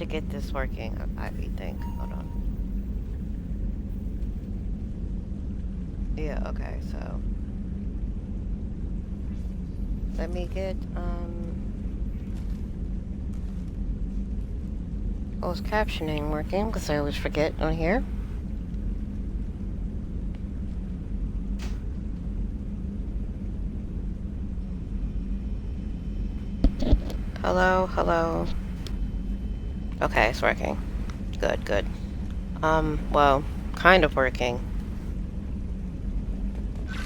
should get this working, I think. Hold on. Yeah, okay, so... Let me get, closed captioning working, because I always forget on here. Hello, hello. Okay, it's working. Good, good. Well, kind of working.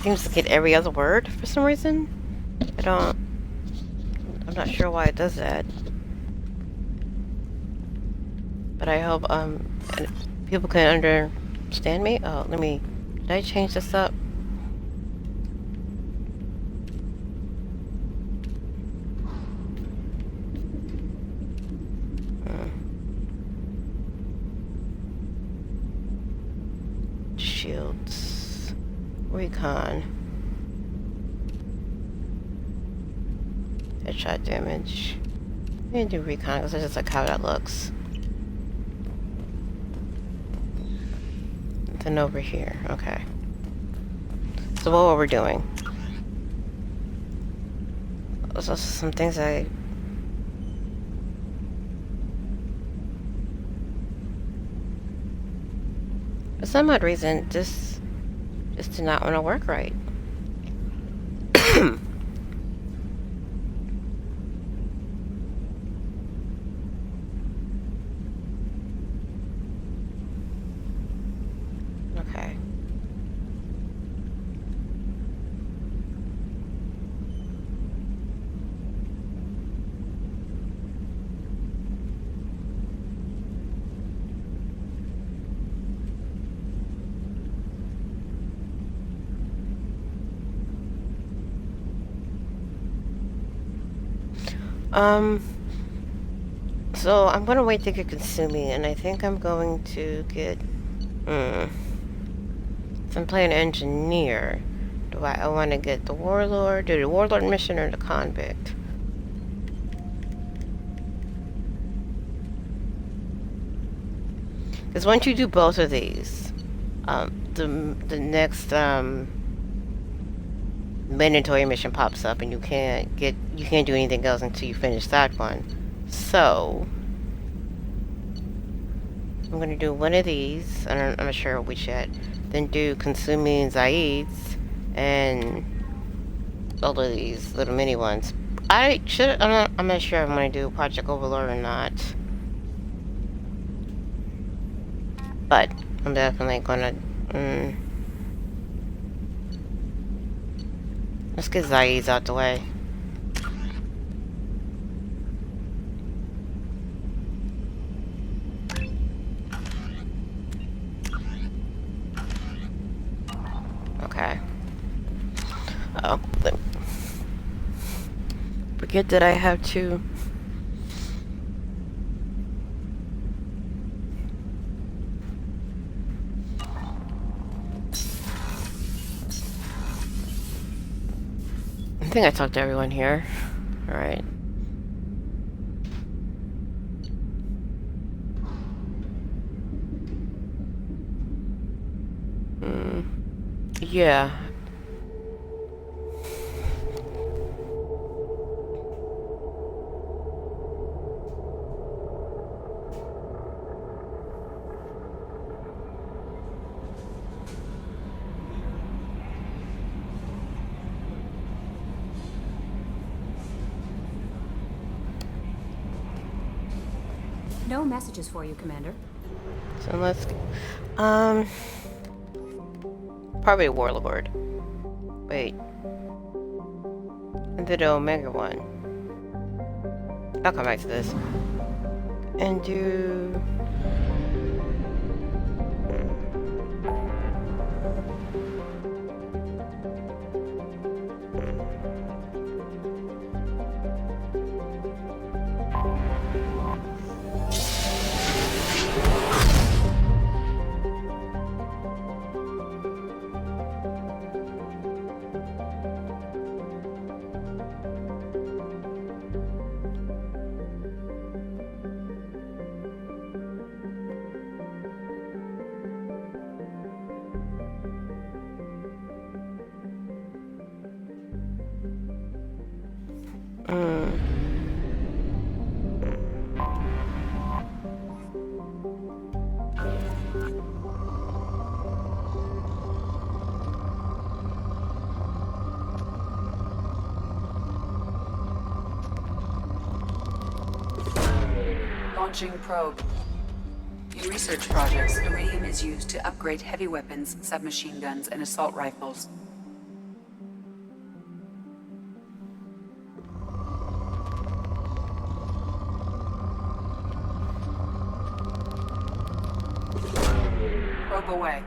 Seems to get every other word for some reason. I'm not sure why it does that. But I hope, people can understand me. Oh, did I change this up? Shields. Recon. Headshot damage. I'm gonna do recon because I just like how that looks. And then over here. Okay. So what were we doing? There's also some things for some odd reason, this just did not want to work right. Okay. So I'm gonna wait to get Kasumi, and I think I'm going to get, so I'm playing engineer. Do I want to get the warlord, do the warlord mission, or the convict? Because once you do both of these, the next, mandatory mission pops up, and you can't do anything else until you finish that one. So I'm gonna do one of these. I'm not sure which yet. Then do Kasumi and Zaid's, and all of these little mini ones. I'm not sure if I'm gonna do Project Overlord or not, but I'm definitely gonna. Let's get Zaid's out the way. Okay. Oh, forget that I have to. I think I talked to everyone here. Alright. Yeah. No messages for you, Commander. So let's probably a warlord. Wait. And then the Omega one. I'll come back to this. And do Mm. Launching probe. In research projects, iridium is used to upgrade heavy weapons, submachine guns, and assault rifles. Probe away.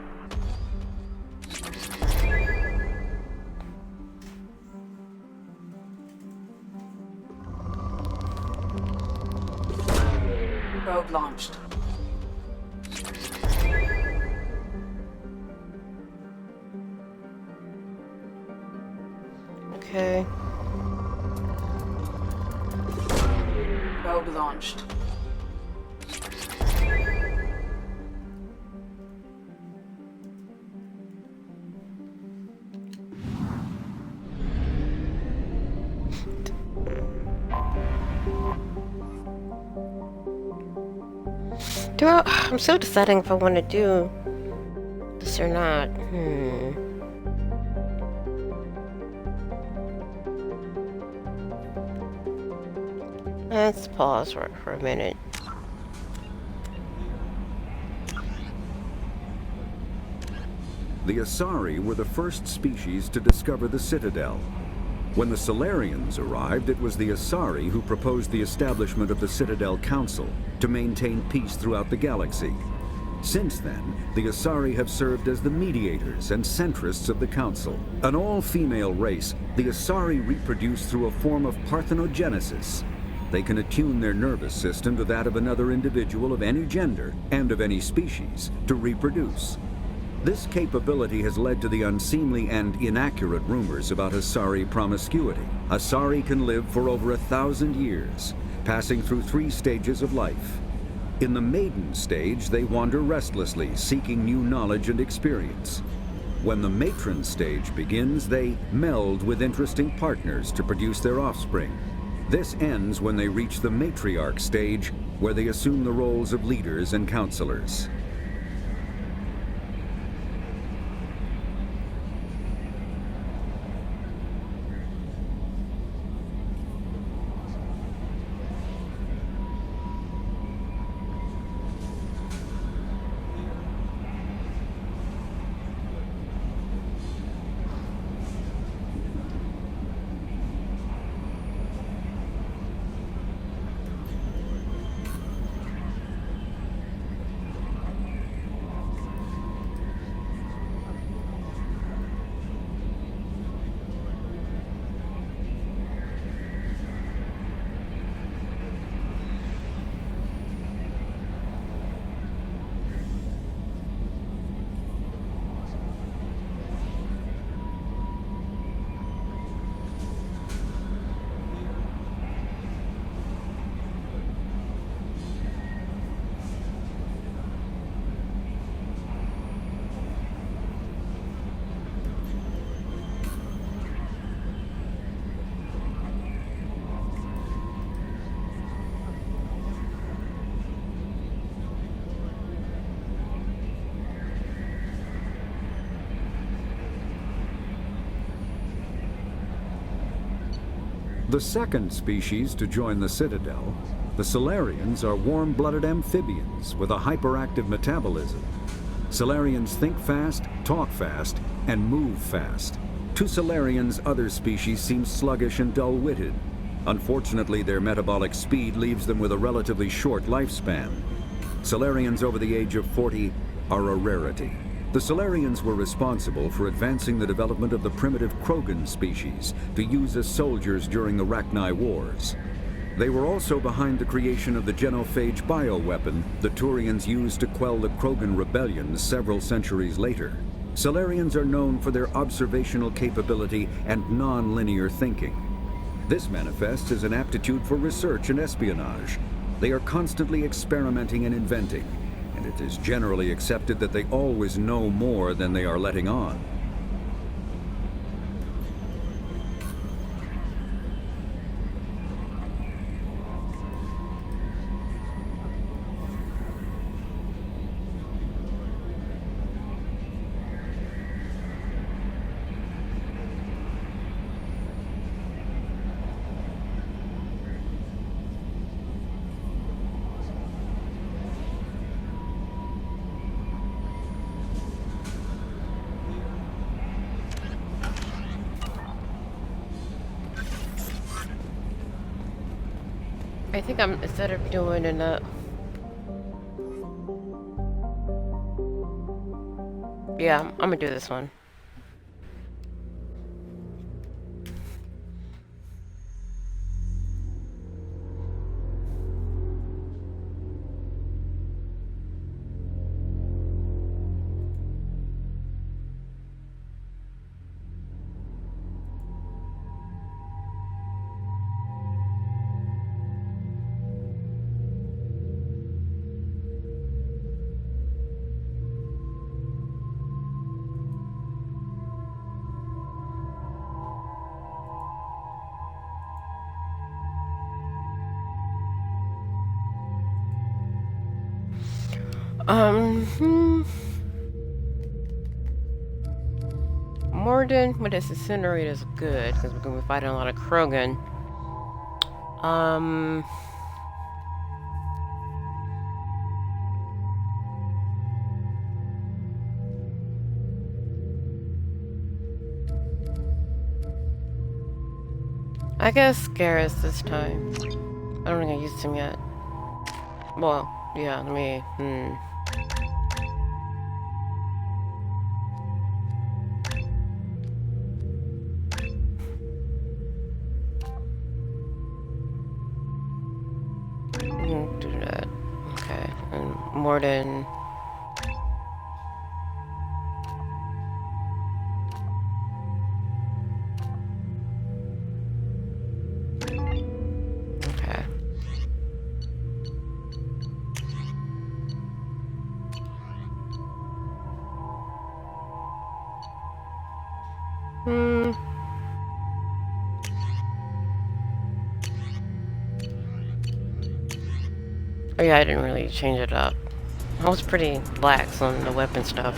Probe launched. Okay. Probe launched. I'm still deciding if I want to do this or not. Let's pause for a minute. The Asari were the first species to discover the Citadel. When the Solarians arrived, it was the Asari who proposed the establishment of the Citadel Council to maintain peace throughout the galaxy. Since then, the Asari have served as the mediators and centrists of the Council. An all-female race, the Asari reproduce through a form of parthenogenesis. They can attune their nervous system to that of another individual of any gender and of any species to reproduce. This capability has led to the unseemly and inaccurate rumors about Asari promiscuity. Asari can live for over 1,000 years, passing through 3 stages of life. In the maiden stage, they wander restlessly, seeking new knowledge and experience. When the matron stage begins, they meld with interesting partners to produce their offspring. This ends when they reach the matriarch stage, where they assume the roles of leaders and counselors. The second species to join the Citadel, the Solarians, are warm-blooded amphibians with a hyperactive metabolism. Solarians think fast, talk fast, and move fast. To Solarians, other species seem sluggish and dull-witted. Unfortunately, their metabolic speed leaves them with a relatively short lifespan. Solarians over the age of 40 are a rarity. The Solarians were responsible for advancing the development of the primitive Krogan species to use as soldiers during the Rachni Wars. They were also behind the creation of the genophage bioweapon the Turians used to quell the Krogan rebellions several centuries later. Solarians are known for their observational capability and non-linear thinking. This manifests as an aptitude for research and espionage. They are constantly experimenting and inventing, and it is generally accepted that they always know more than they are letting on. I think I'm, instead of doing enough. Yeah, I'm gonna do this one. Hmm. Morden with this incinerator is good because we're gonna be fighting a lot of Krogan. I guess Garrus this time. I don't think I used him yet. Well, yeah, let me, do that. Okay, and Morden. Okay. Oh yeah, I didn't really change it up. I was pretty lax on the weapon stuff.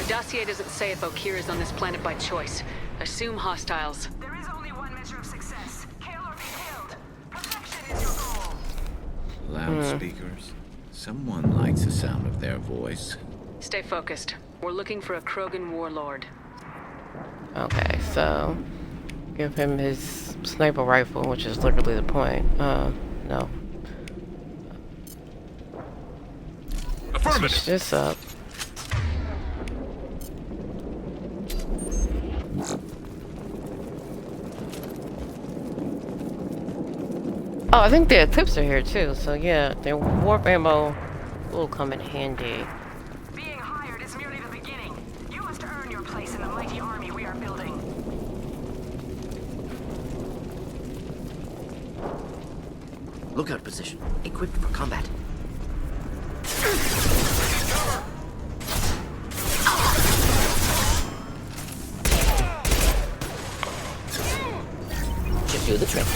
The dossier doesn't say if Okir is on this planet by choice. Assume hostiles. There is only one measure of success. Kill or be killed. Perfection is your goal. Loudspeakers. Someone likes the sound of their voice. Stay focused. We're looking for a Krogan warlord. Okay, so give him his sniper rifle, which is literally the point. No. Affirmative. Switch this up. Oh, I think the Eclipse are here too, so yeah, their warp ammo will come in handy. Being hired is merely the beginning. You must earn your place in the mighty army we are building. Lookout position. Equipped for combat. Should do the trick.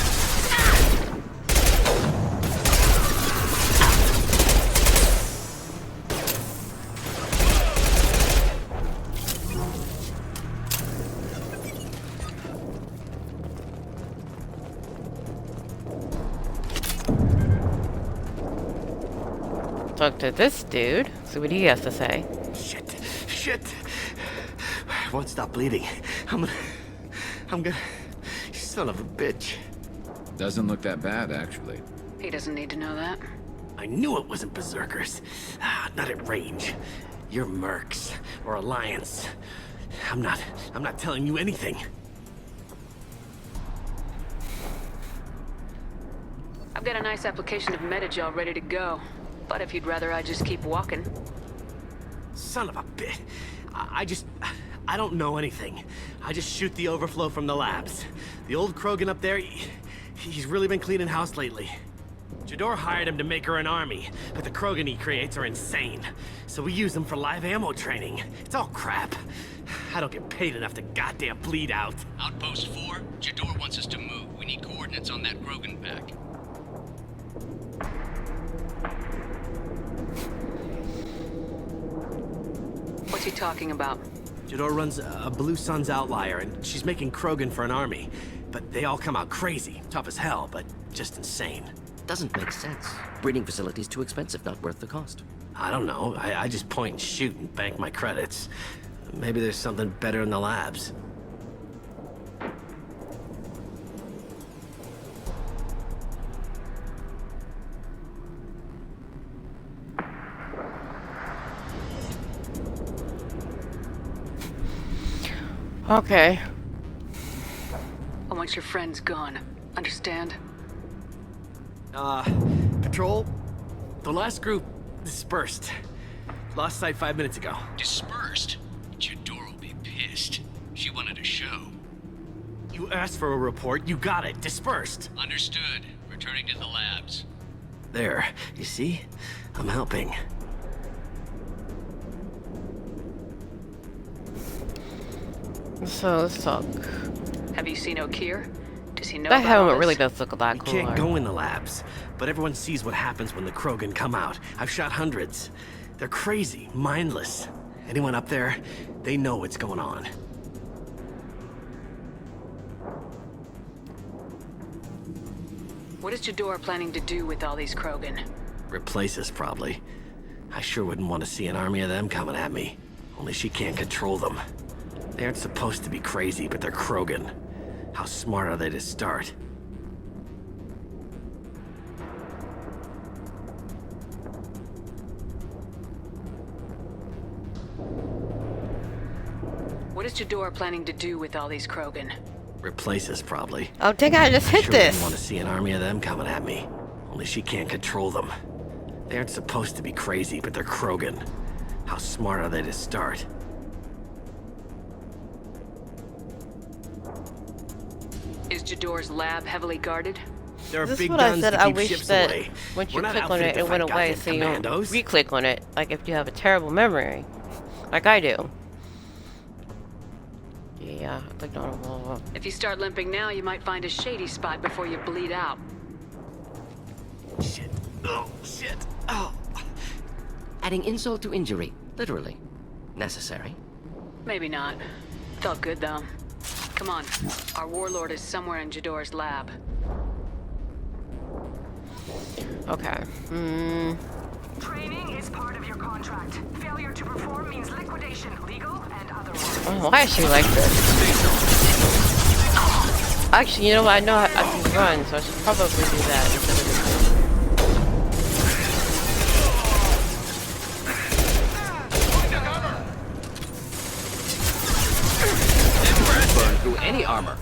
Talk to this dude, see what he has to say. Shit. I won't stop bleeding. I'm gonna... Son of a bitch. Doesn't look that bad, actually. He doesn't need to know that. I knew it wasn't berserkers. Not at range. You're mercs or Alliance. I'm not telling you anything. I've got a nice application of Metagel ready to go. But if you'd rather I just keep walking. Son of a bitch. I don't know anything. I just shoot the overflow from the labs. The old Krogan up there, he's really been cleaning house lately. Jador hired him to make her an army, but the Krogan he creates are insane. So we use them for live ammo training. It's all crap. I don't get paid enough to goddamn bleed out. Outpost 4, Jador wants us to move. We need coordinates on that Krogan pack. What's he talking about? Jador runs a Blue Suns outlier, and she's making Krogan for an army. But they all come out crazy, tough as hell, but just insane. Doesn't make sense. Breeding facility's too expensive, not worth the cost. I don't know. I just point and shoot and bank my credits. Maybe there's something better in the labs. Okay. I want your friends gone. Understand? Patrol, the last group dispersed. Lost sight 5 minutes ago. Dispersed? Jador will be pissed. She wanted a show. You asked for a report, you got it. Dispersed. Understood. Returning to the labs. There, you see? I'm helping. So let's talk. Have you seen O'Keefe? Does he know That about helmet all really this? does look a lot We cooler. can't go in the labs, but everyone sees what happens when the Krogan come out. I've shot hundreds. They're crazy, mindless. Anyone up there, they know what's going on. What is Jador planning to do with all these Krogan? Replace us, probably. I sure wouldn't want to see an army of them coming at me. Only she can't control them. They aren't supposed to be crazy, but they're Krogan. How smart are they to start? What is Jador planning to do with all these Krogan? Replace us, probably. Oh, dang, I just hit Sure this. wouldn't want to see an army of them coming at me. Only she can't control them. They aren't supposed to be crazy, but they're Krogan. How smart are they to start? Is Jador's lab heavily guarded? There are This is big what I guns said. to I keep wish ships that away. once you We're not click on outfitted it, to it went fight away, goddamn so you don't commandos. re-click on it. Like if you have a terrible memory, like I do. Yeah, I clicked on it. If you start limping now, you might find a shady spot before you bleed out. Shit. Oh, shit. Oh. Adding insult to injury, literally. Necessary. Maybe not. Felt good though. Come on. Our warlord is somewhere in Jador's lab. Okay. Training is part of your contract. Failure to perform means liquidation, legal and otherwise. Oh, why is she like this? Actually, you know what? I know I can run, so I should probably do that instead of this. Burn through any armor.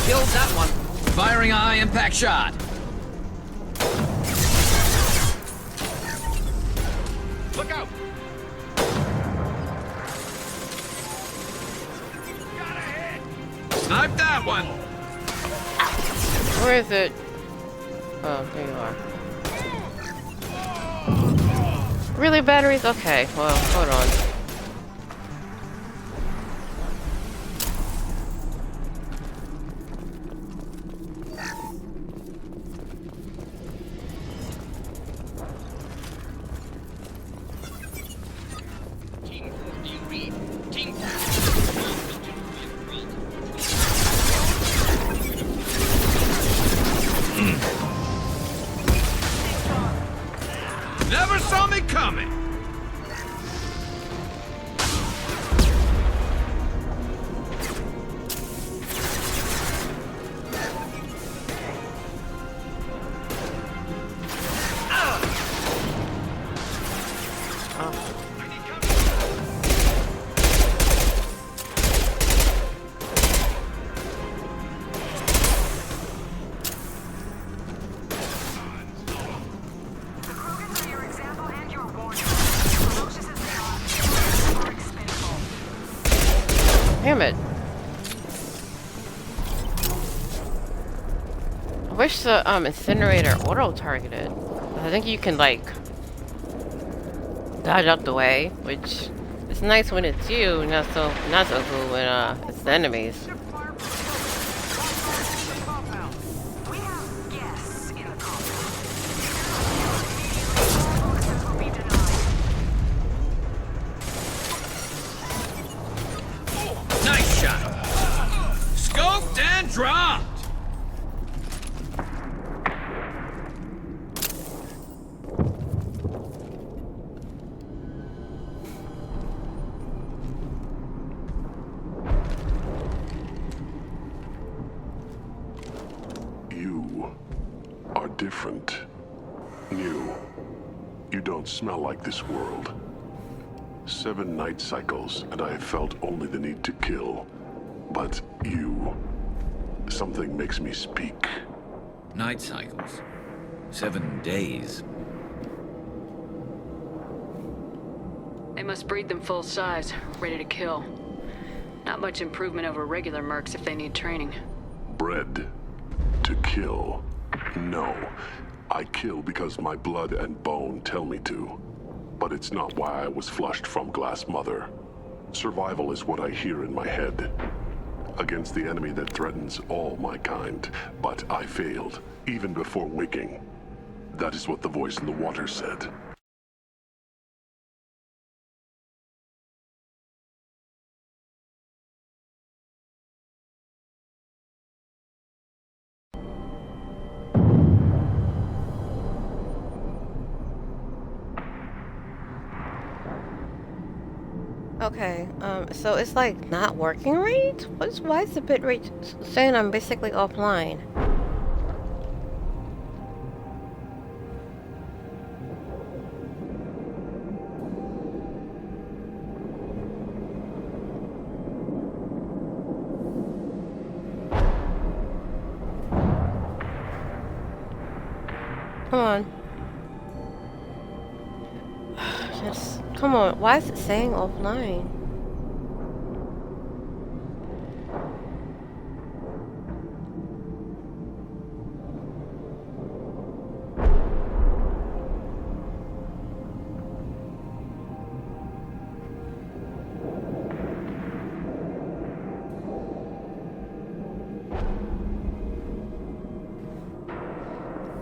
Killed that one. Firing a high-impact shot. Look out! Snipe that one. Where is it? Oh, there you are. Really, batteries? Okay, well, hold on. Team 4, do you read? Team 4. Never saw me coming! The Krogans are your example and your warning. Ferocious as they are expendable. Damn it. I wish the incinerator auto-targeted. I think you can, like, dodge out the way, which is nice when it's you, not so cool when it's the enemies. We have guests in the compound. All access will be denied. Nice shot. Scoped and dropped. different. New. You don't smell like this world. 7 night cycles, and I have felt only the need to kill. But you... something makes me speak. Night cycles. 7 days. They must breed them full size, ready to kill. Not much improvement over regular mercs if they need training. Bred to kill. No. I kill because my blood and bone tell me to. But it's not why I was flushed from Glass Mother. Survival is what I hear in my head. Against the enemy that threatens all my kind. But I failed, even before waking. That is what the voice in the water said. Okay, so it's like not working right? Why is the bitrate saying I'm basically offline? Come on. Just, come on, why is it saying offline?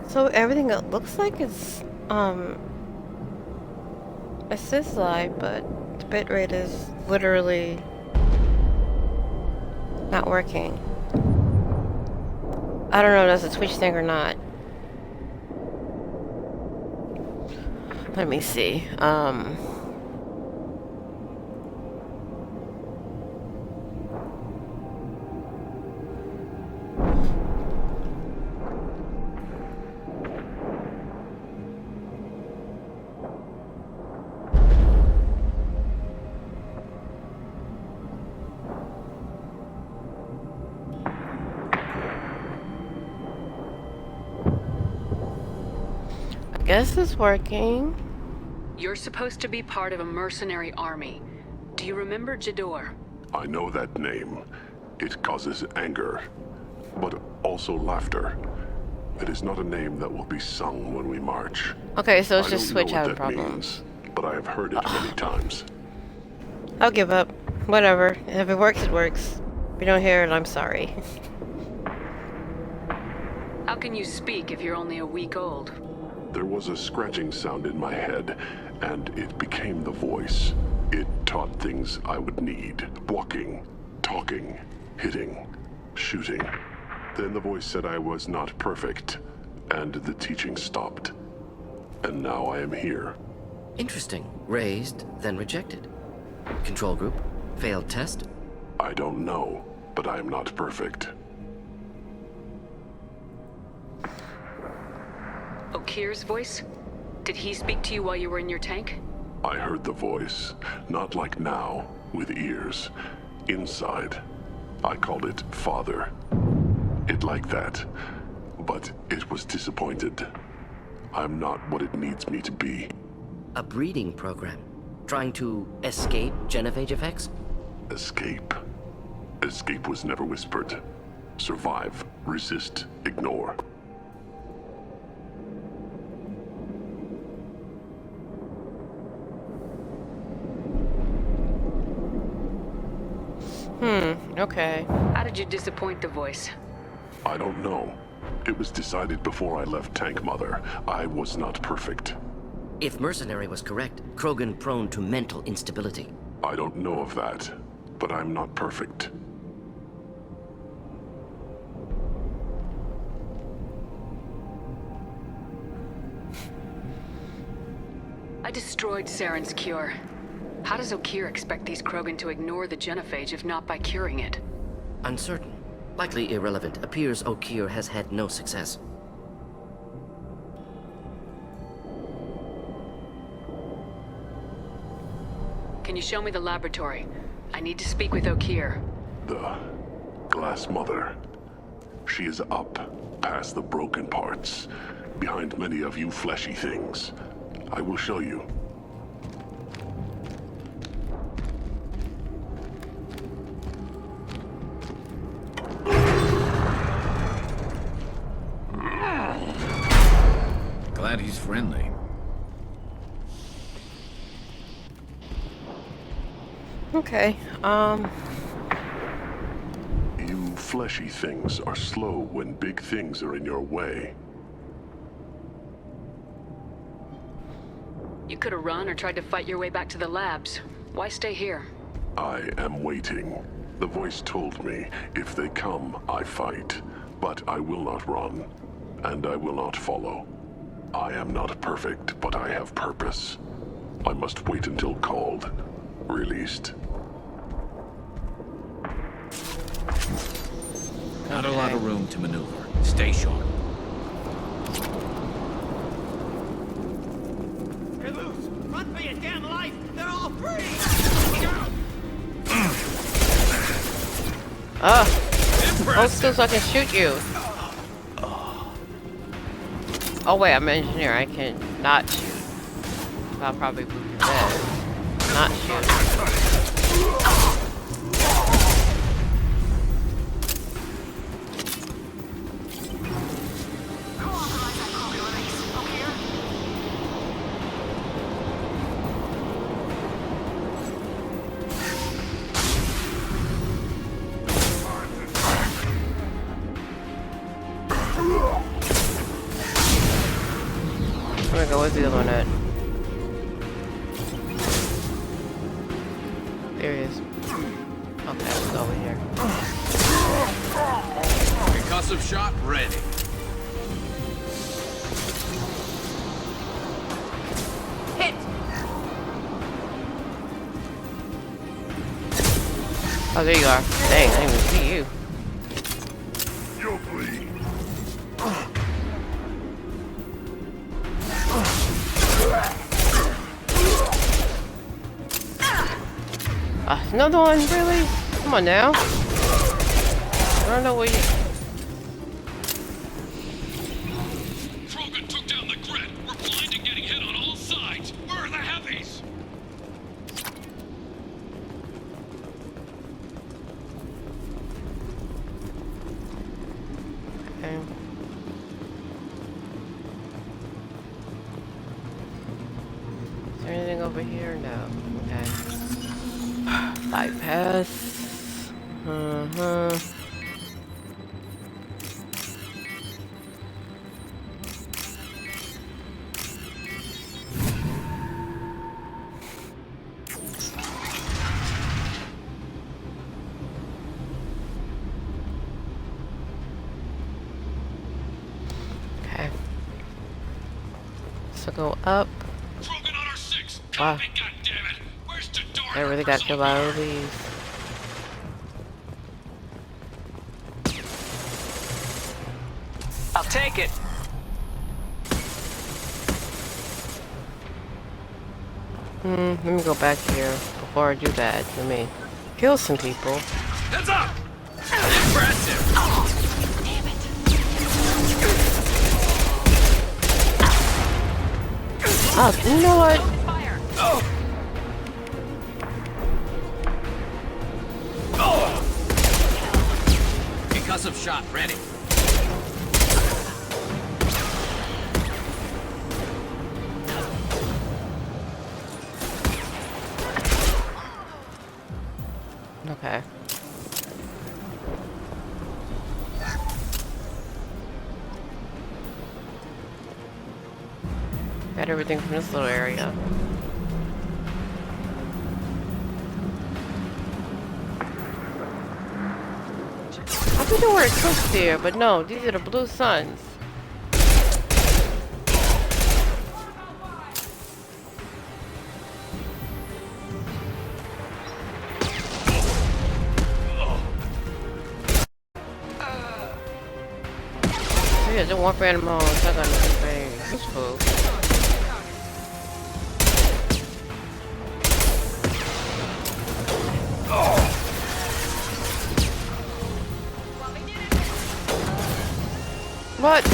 So everything it looks like is, it says live, but the bitrate is literally not working. I don't know if that's a Twitch thing or not. Let me see. Guess it's working. You're supposed to be part of a mercenary army. Do you remember Jador? I know that name. It causes anger, but also laughter. It is not a name that will be sung when we march. Okay, so it's just I don't Switch know what having that problems. means, but I have heard it many times. I'll give up. Whatever. If it works, it works. If you don't hear it, I'm sorry. How can you speak if you're only a week old? There was a scratching sound in my head, and it became the voice. It taught things I would need. Walking, talking, hitting, shooting. Then the voice said I was not perfect, and the teaching stopped. And now I am here. Interesting. Raised, then rejected. Control group? Failed test? I don't know, but I am not perfect. Okir's voice? Did he speak to you while you were in your tank? I heard the voice, not like now, with ears. Inside. I called it Father. It like that, but it was disappointed. I'm not what it needs me to be. A breeding program? Trying to escape genophage effects? Escape. Escape was never whispered. Survive, resist, ignore. Okay. How did you disappoint the voice? I don't know. It was decided before I left Tank Mother. I was not perfect. If Mercenary was correct, Krogan prone to mental instability. I don't know of that, but I'm not perfect. I destroyed Saren's cure. How does Okir expect these Krogan to ignore the genophage if not by curing it? Uncertain. Likely irrelevant. Appears Okir has had no success. Can you show me the laboratory? I need to speak with Okier. The Glass Mother. She is up, past the broken parts, behind many of you fleshy things. I will show you. Glad he's friendly. Okay, You fleshy things are slow when big things are in your way. You could have run or tried to fight your way back to the labs. Why stay here? I am waiting. The voice told me, if they come, I fight. But I will not run, and I will not follow. I am not perfect, but I have purpose. I must wait until called, released. Not a lot of room to maneuver. Stay sharp. They're loose! Run for your damn life! They're all free! hold still so I can shoot you. Oh wait, I'm an engineer. I can not shoot. I'll probably be dead. Not shoot. I'm gonna go with the other one at. There he is. Okay, let's go over here. Concussive shot ready. Hit! Oh, there you are. Dang, I didn't even see you. You'll bleed. Another one, really? Come on now. I don't know where you. Krogan took down the grid. We're blind and getting hit on all sides. Where are the heavies? Okay. Is there anything over here? No. Okay. Bypass. Okay. So go up. Krogan on our 6. Wow. Copy, goddammit. Where's the door? I really got killed by all these. I'll take it! Let me go back here. Before I do that, let me kill some people. Heads up! Impressive! Damn it. Oh, you know what? Fire! Concussive shot ready. Okay. Got everything from this little area. I think there were cooks here, but no, these are the blue suns. Yeah, don't want animals. I got nothing face. That's cool. What?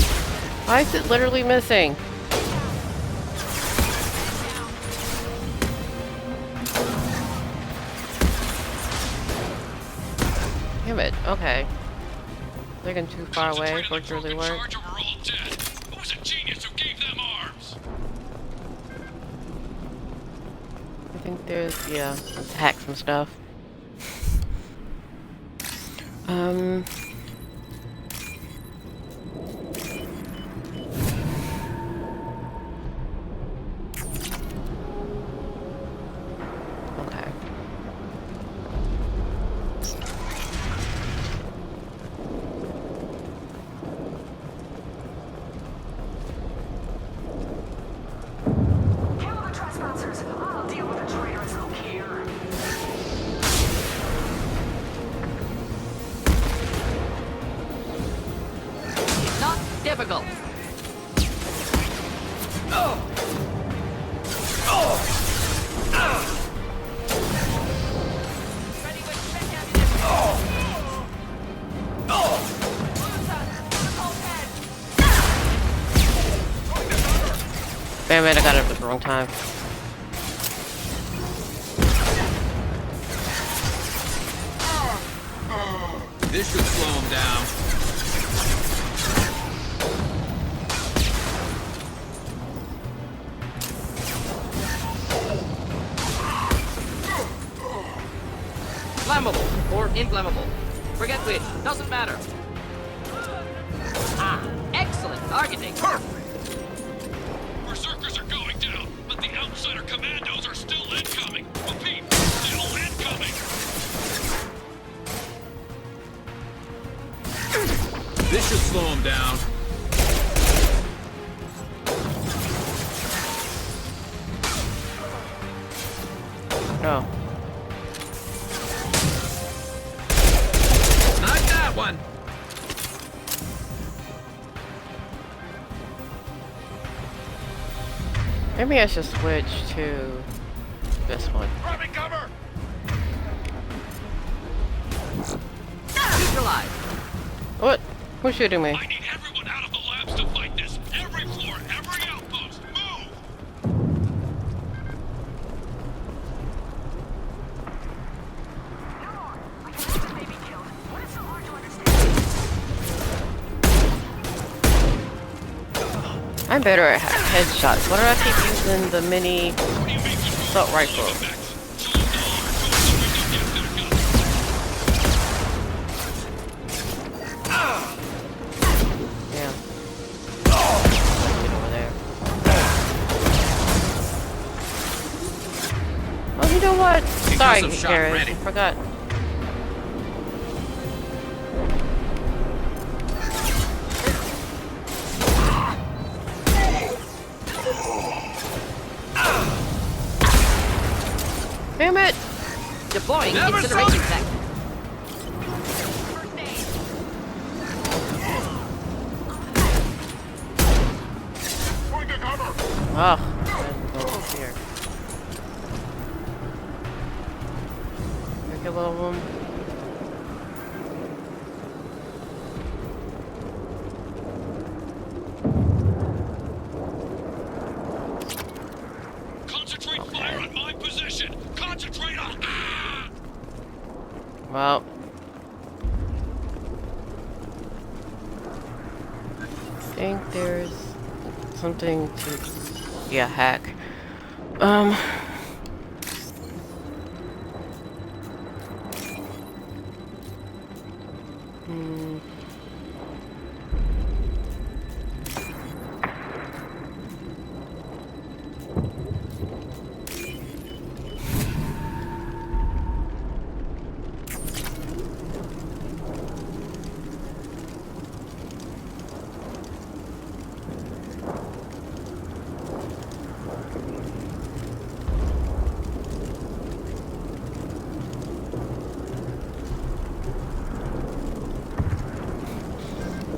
Why is it literally missing? Damn it. Okay. They're getting too far away for it to really work. Who was a genius who gave them arms? I think there's, yeah, let's hack some stuff. Okay. Kill the trespassers. I'll deal with the traitors who care. Not difficult. Damn it, I got it at the wrong time. This should slow him down. Flammable or inflammable. Forget which. Doesn't matter. Ah, excellent targeting. Berserkers are going down, but the outsider commandos are still incoming. Repeat, still incoming. This should slow him down. No. Not that one. Maybe I should switch to this one. Grabbing cover! Neutralized. What? Who's shooting me? I need everyone out of the labs to fight this. Every floor, every outpost, move! I can let the baby killed. What is so hard to understand? I'm better at headshots. Why do I keep using the mini assault rifle? Yeah. Get over there. Oh, you know what? Sorry, Concussive shot Garrett. ready. I forgot. Damn it! Deploying Never incineration saw- tech. Going to cover! Oh, go over here. Kill all of them. Concentrate fire on my position! Concentrate on... Ah! Well. I think there's something to, yeah, hack.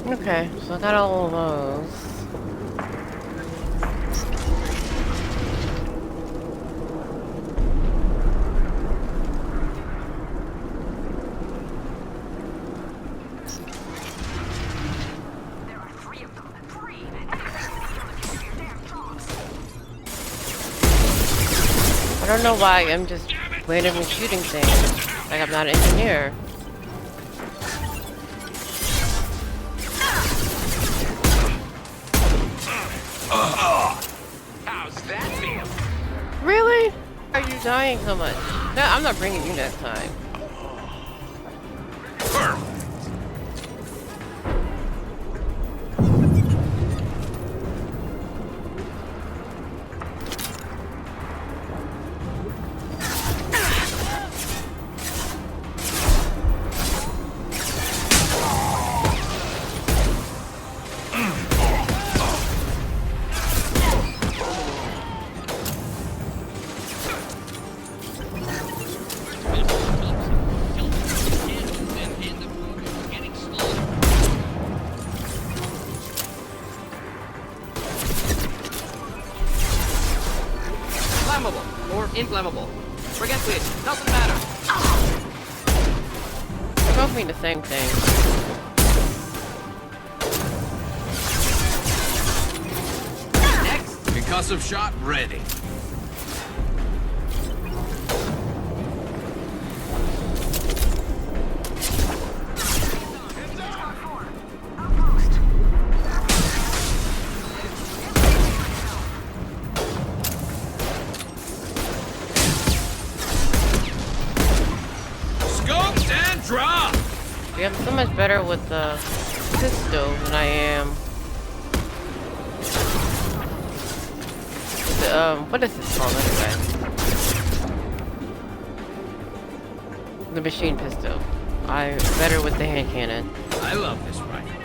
Okay, so I got all of those. There are 3 of don't know why I'm just randomly shooting things. Like I'm not an engineer. How's that feel? Really? Why are you dying so much? No, I'm not bringing you next time. Flammable or inflammable. Forget which. Doesn't matter. They both mean the same thing. Next. Concussive shot ready. Scoped and drop. Yeah, I'm so much better with the pistol than I am. What is this called anyway? The machine pistol. I'm better with the hand cannon. I love this rifle.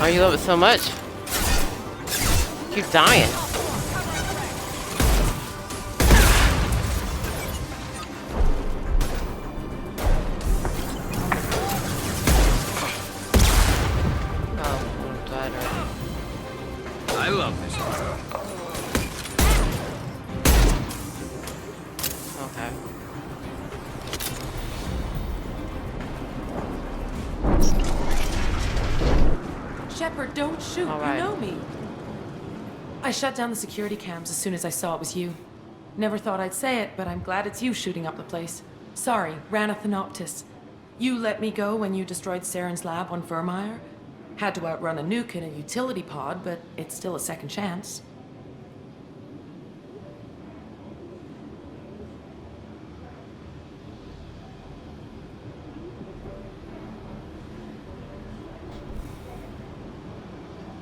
Oh, you love it so much? Keep dying. I love this rifle. Okay. Shepard, don't shoot. All right. You know me. I shut down the security cams as soon as I saw it was you. Never thought I'd say it, but I'm glad it's you shooting up the place. Sorry, ran a Thanoptis. You let me go when you destroyed Saren's lab on Vermeer. Had to outrun a nuke in a utility pod, but it's still a second chance.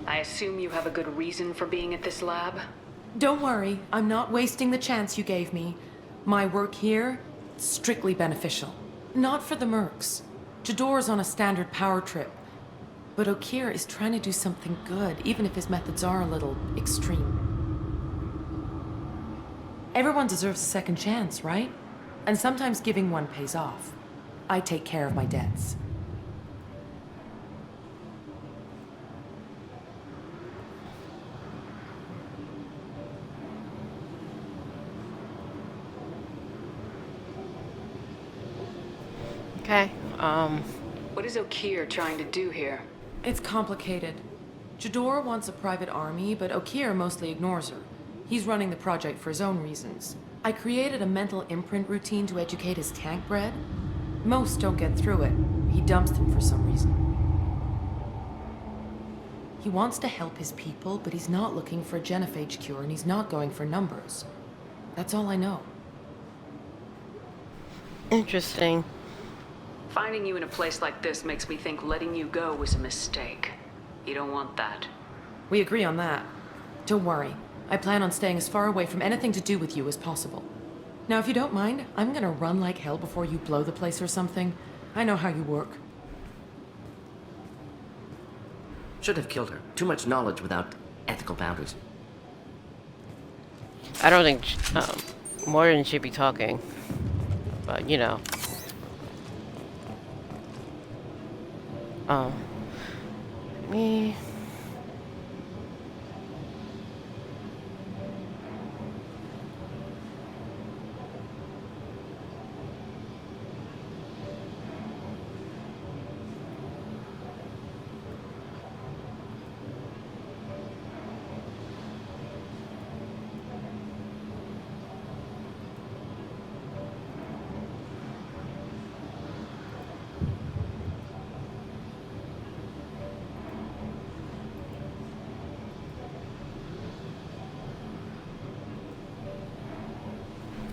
I assume you have a good reason for being at this lab? Don't worry, I'm not wasting the chance you gave me. My work here, strictly beneficial. Not for the mercs. Jador's on a standard power trip. But Okir is trying to do something good, even if his methods are a little extreme. Everyone deserves a second chance, right? And sometimes giving one pays off. I take care of my debts. Okay, What is Okir trying to do here? It's complicated. Jador wants a private army, but Okir mostly ignores her. He's running the project for his own reasons. I created a mental imprint routine to educate his tank bred. Most don't get through it. He dumps them for some reason. He wants to help his people, but he's not looking for a genophage cure, and he's not going for numbers. That's all I know. interesting. Finding you in a place like this makes me think letting you go was a mistake. You don't want that. We agree on that. Don't worry. I plan on staying as far away from anything to do with you as possible. Now, if you don't mind, I'm gonna run like hell before you blow the place or something. I know how you work. Should have killed her. Too much knowledge without ethical boundaries. I don't think Morgan should be talking, but you know. Me.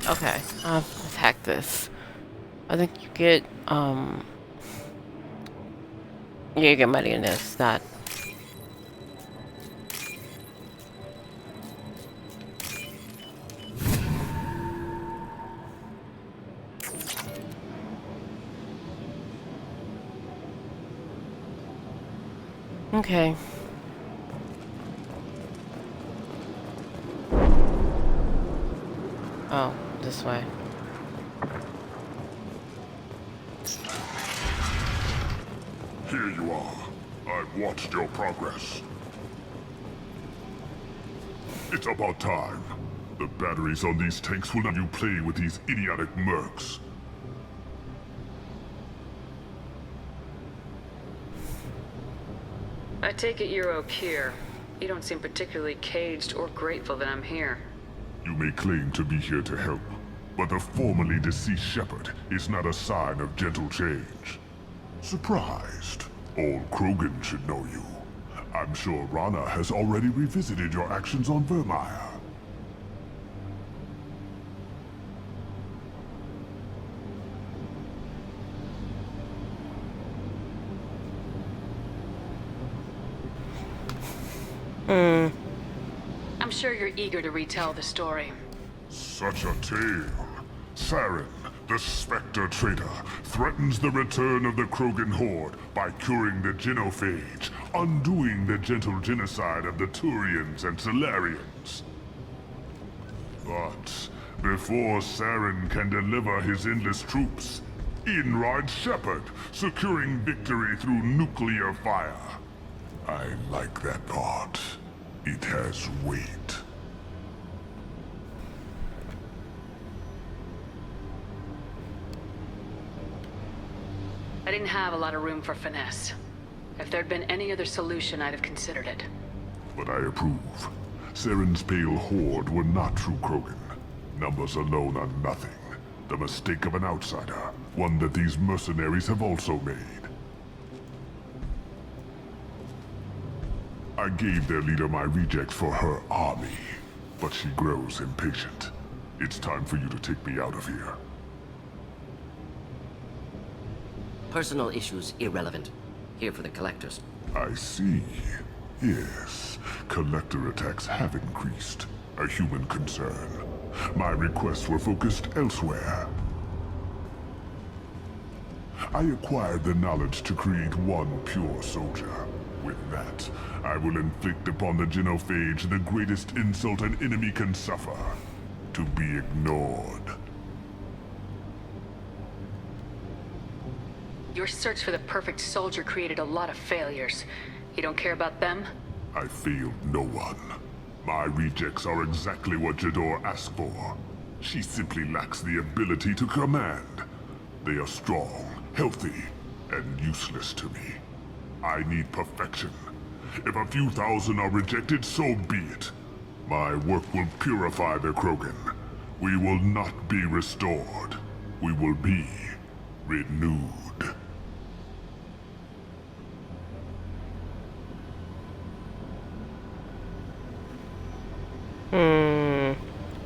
Okay, let's hack this. I think you get, yeah, you get money in this, not... Okay. Oh, this way. Here you are. I've watched your progress. It's about time. The batteries on these tanks will let you play with these idiotic mercs. I take it you're Okier. You don't seem particularly caged or grateful that I'm here. You may claim to be here to help, but the formerly deceased Shepard is not a sign of gentle change. Surprised? Old Krogan should know you. I'm sure Rana has already revisited your actions on Vermeer. I'm sure you're eager to retell the story. Such a tale. Saren, the Spectre traitor, threatens the return of the Krogan horde by curing the genophage, undoing the gentle genocide of the Turians and Solarians. But before Saren can deliver his endless troops, in rides Shepard, securing victory through nuclear fire. I like that part. It has weight. I didn't have a lot of room for finesse. If there'd been any other solution, I'd have considered it. But I approve. Saren's pale horde were not true Krogan. Numbers alone are nothing. The mistake of an outsider. One that these mercenaries have also made. I gave their leader my rejects for her army, but she grows impatient. It's time for you to take me out of here. Personal issues irrelevant. Here for the collectors. I see. Yes, collector attacks have increased. A human concern. My requests were focused elsewhere. I acquired the knowledge to create one pure soldier. With that, I will inflict upon the genophage the greatest insult an enemy can suffer. To be ignored. Your search for the perfect soldier created a lot of failures. You don't care about them? I failed no one. My rejects are exactly what Jador asked for. She simply lacks the ability to command. They are strong, healthy, and useless to me. I need perfection. If a few thousand are rejected, so be it. My work will purify the Krogan. We will not be restored. We will be renewed.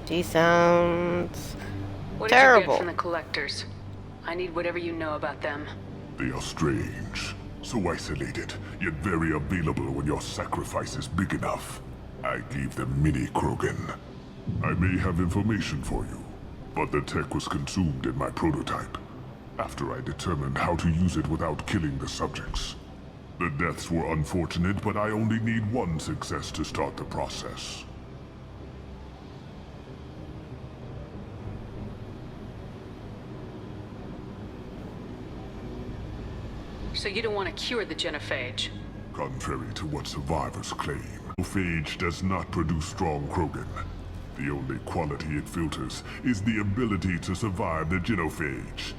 She sounds What did you terrible. get from the collectors? I need whatever you know about them. They are strange. So isolated, yet very available when your sacrifice is big enough. I gave them mini Krogan. I may have information for you, but the tech was consumed in my prototype, after I determined how to use it without killing the subjects. The deaths were unfortunate, but I only need one success to start the process. So you don't want to cure the genophage? Contrary to what survivors claim, genophage does not produce strong Krogan. The only quality it filters is the ability to survive the genophage.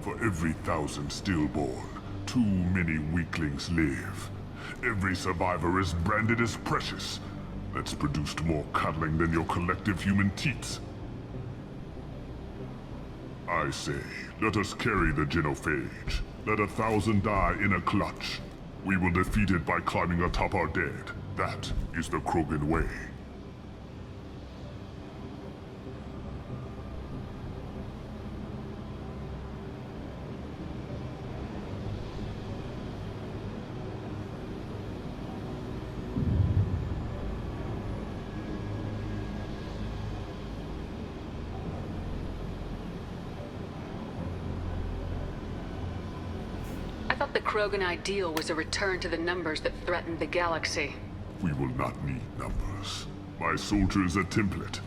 For every 1,000 stillborn, too many weaklings live. Every survivor is branded as precious. That's produced more cuddling than your collective human teats. I say, let us carry the genophage. Let 1,000 die in a clutch. We will defeat it by climbing atop our dead. That is the Krogan way. thought the Krogan ideal was a return to the numbers that threatened the galaxy. We will not need numbers. My soldier is a template.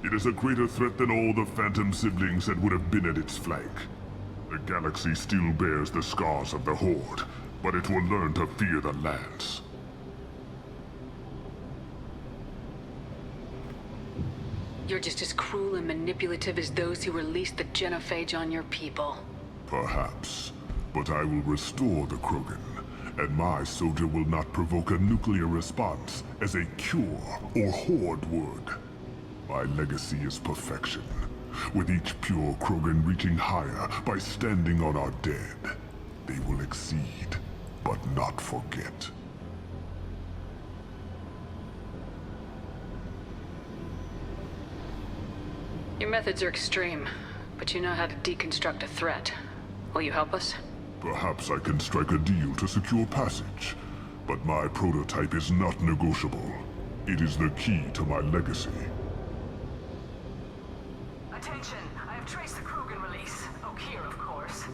It is a greater threat than all the Phantom siblings that would have been at its flank. The galaxy still bears the scars of the Horde, but it will learn to fear the Lance. You're just as cruel and manipulative as those who released the genophage on your people. Perhaps, but I will restore the Krogan, and my soldier will not provoke a nuclear response as a cure or Horde would. My legacy is perfection, with each pure Krogan reaching higher by standing on our dead. They will exceed, but not forget. Your methods are extreme, but you know how to deconstruct a threat. Will you help us? Perhaps I can strike a deal to secure passage, but my prototype is not negotiable. It is the key to my legacy. Attention, I have traced the Krogan release. Okeer, of course.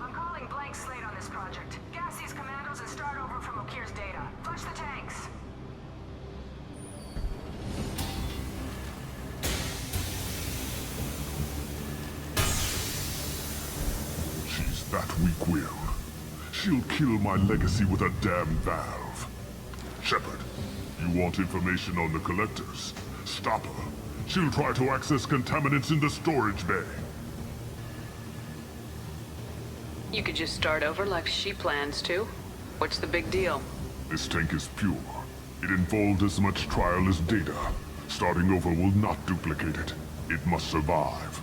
I'm calling blank slate on this project. Gas these commandos and start over from Okeer's data. Flush the tanks. She's that weak-willed. She'll kill my legacy with a damn valve. Shepard, you want information on the collectors? Stop her. She'll try to access contaminants in the storage bay. You could just start over like she plans to. What's the big deal? This tank is pure. It involved as much trial as data. Starting over will not duplicate it. It must survive.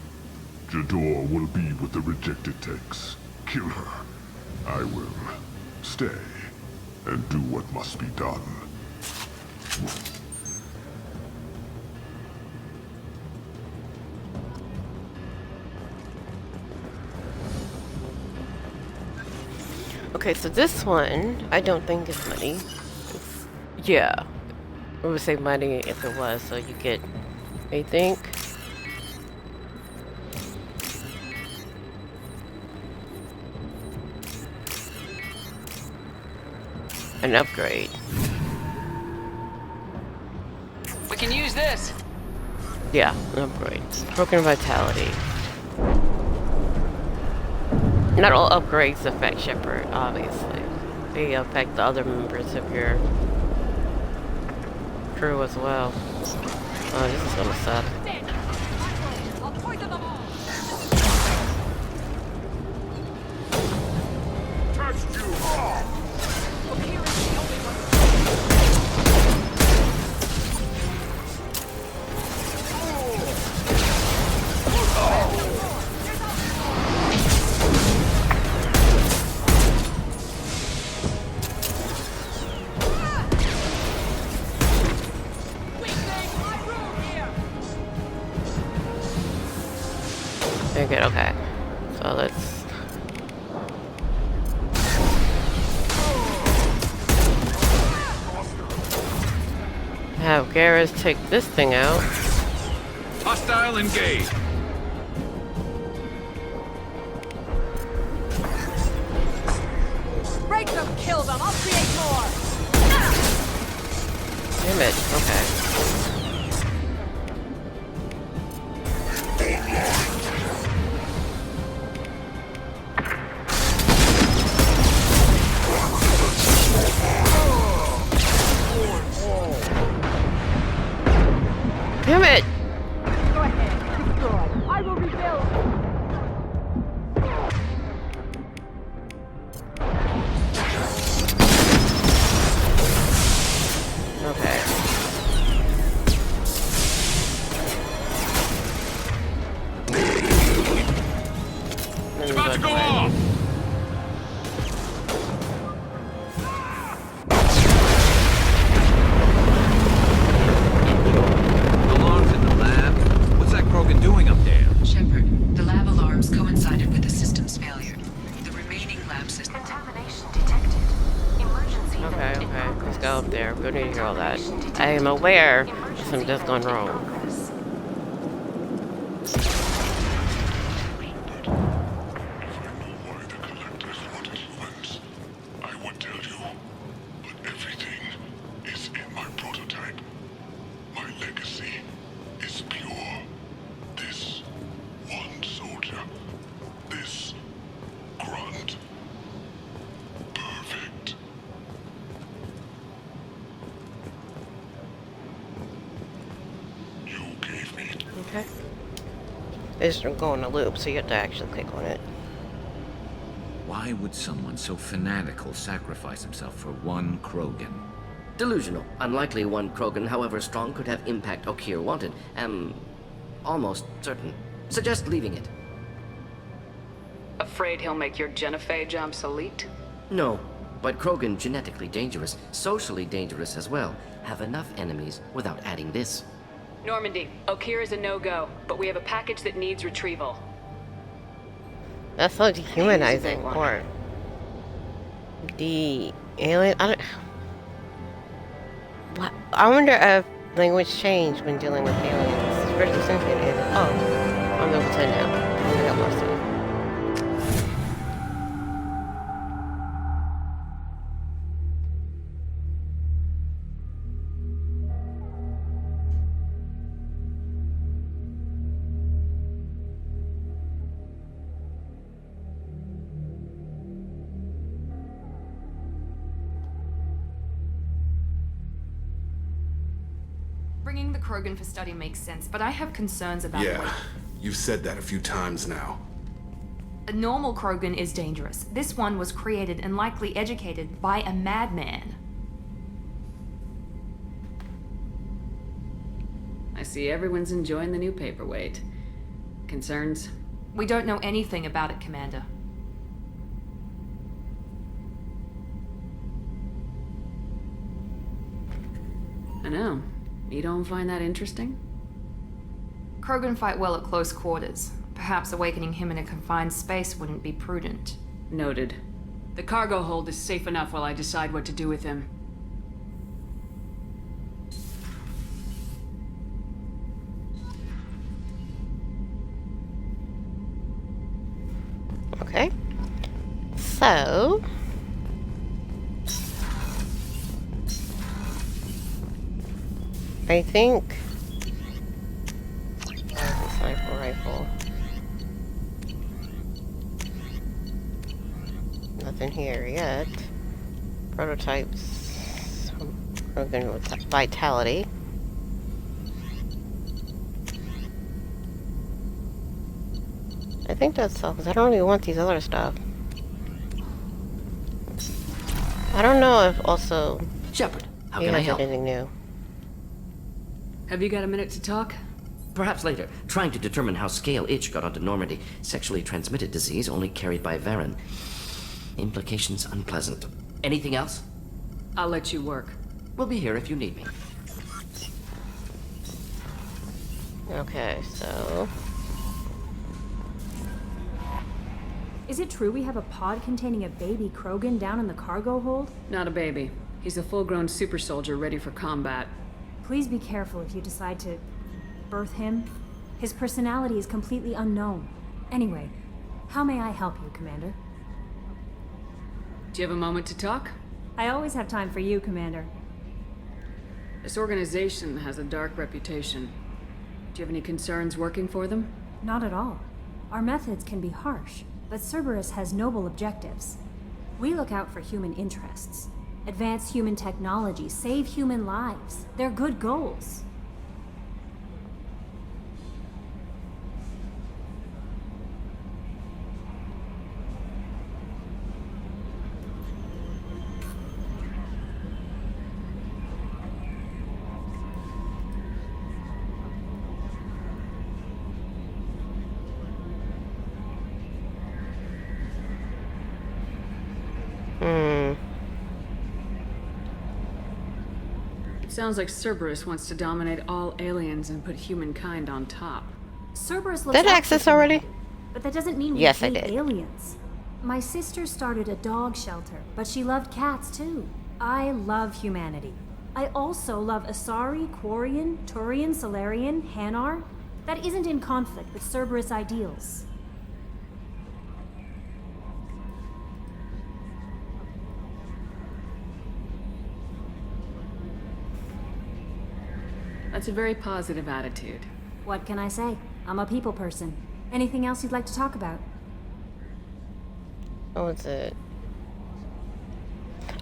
Jador will be with the rejected tanks. Kill her. I will stay and do what must be done. Okay, so this one, I don't think is money. Yeah. I would say money if it was, so you get, I think. An upgrade. We can use this. Yeah, an upgrade. Broken vitality. Not all upgrades affect Shepard, obviously. They affect the other members of your crew as well. Oh, this is gonna suck. Very good, okay. So let's... have Garrus take this thing out. Hostile engaged. Break them, kill them, I'll create more! Damn it, okay. Damn it! Go ahead, destroy. I will rebuild. Okay. It's about to go off! Alarms in the lab? What's that Krogan doing up there? Shepard, the lab alarms coincided with the system's failure. The remaining lab system... Contamination detected. Emergency Okay, okay. Let's go up there. We don't need to hear all that. I am aware something just gone wrong. Okay. It's going a loop, so you have to actually click on it. Why would someone so fanatical sacrifice himself for one Krogan? Delusional. Unlikely one Krogan, however strong, could have impact Okeer wanted. Am almost certain. Suggest leaving it. Afraid he'll make your genophage obsolete? No, but Krogan genetically dangerous, socially dangerous as well. Have enough enemies without adding this. Normandy, Okeer is a no-go, but we have a package that needs retrieval. That's so dehumanizing. Or the alien. I wonder if language changed when dealing with aliens, especially sentient aliens. Oh, I'm level 10 now. I got more stuff. Bringing the Krogan for study makes sense, but I have concerns about the way... Yeah, you've said that a few times now. A normal Krogan is dangerous. This one was created and likely educated by a madman. I see everyone's enjoying the new paperweight. Concerns? We don't know anything about it, Commander. I know. You don't find that interesting? Krogan fight well at close quarters. Perhaps awakening him in a confined space wouldn't be prudent. Noted. The cargo hold is safe enough while I decide what to do with him. Okay. So... I think... the sniper rifle. Nothing here yet. Prototypes. Krogan with vitality. I think that's all, because I don't really want these other stuff. I don't know if also... Shepard, how can I help? Anything new. Have you got a minute to talk? Perhaps later. Trying to determine how scale itch got onto Normandy. Sexually transmitted disease only carried by Varen. Implications unpleasant. Anything else? I'll let you work. We'll be here if you need me. Okay, so... Is it true we have a pod containing a baby Krogan down in the cargo hold? Not a baby. He's a full-grown super soldier ready for combat. Please be careful if you decide to birth him. His personality is completely unknown. Anyway, how may I help you, Commander? Do you have a moment to talk? I always have time for you, Commander. This organization has a dark reputation. Do you have any concerns working for them? Not at all. Our methods can be harsh, but Cerberus has noble objectives. We look out for human interests. Advance human technology, save human lives. They're good goals. Sounds like Cerberus wants to dominate all aliens and put humankind on top. Cerberus looks Did I access already? But that doesn't mean we Yes, I hate did. aliens. My sister started a dog shelter, but she loved cats too. I love humanity. I also love Asari, Quarian, Turian, Solarian, Hanar. That isn't in conflict with Cerberus ideals. That's a very positive attitude. What can I say? I'm a people person. Anything else you'd like to talk about? What was it?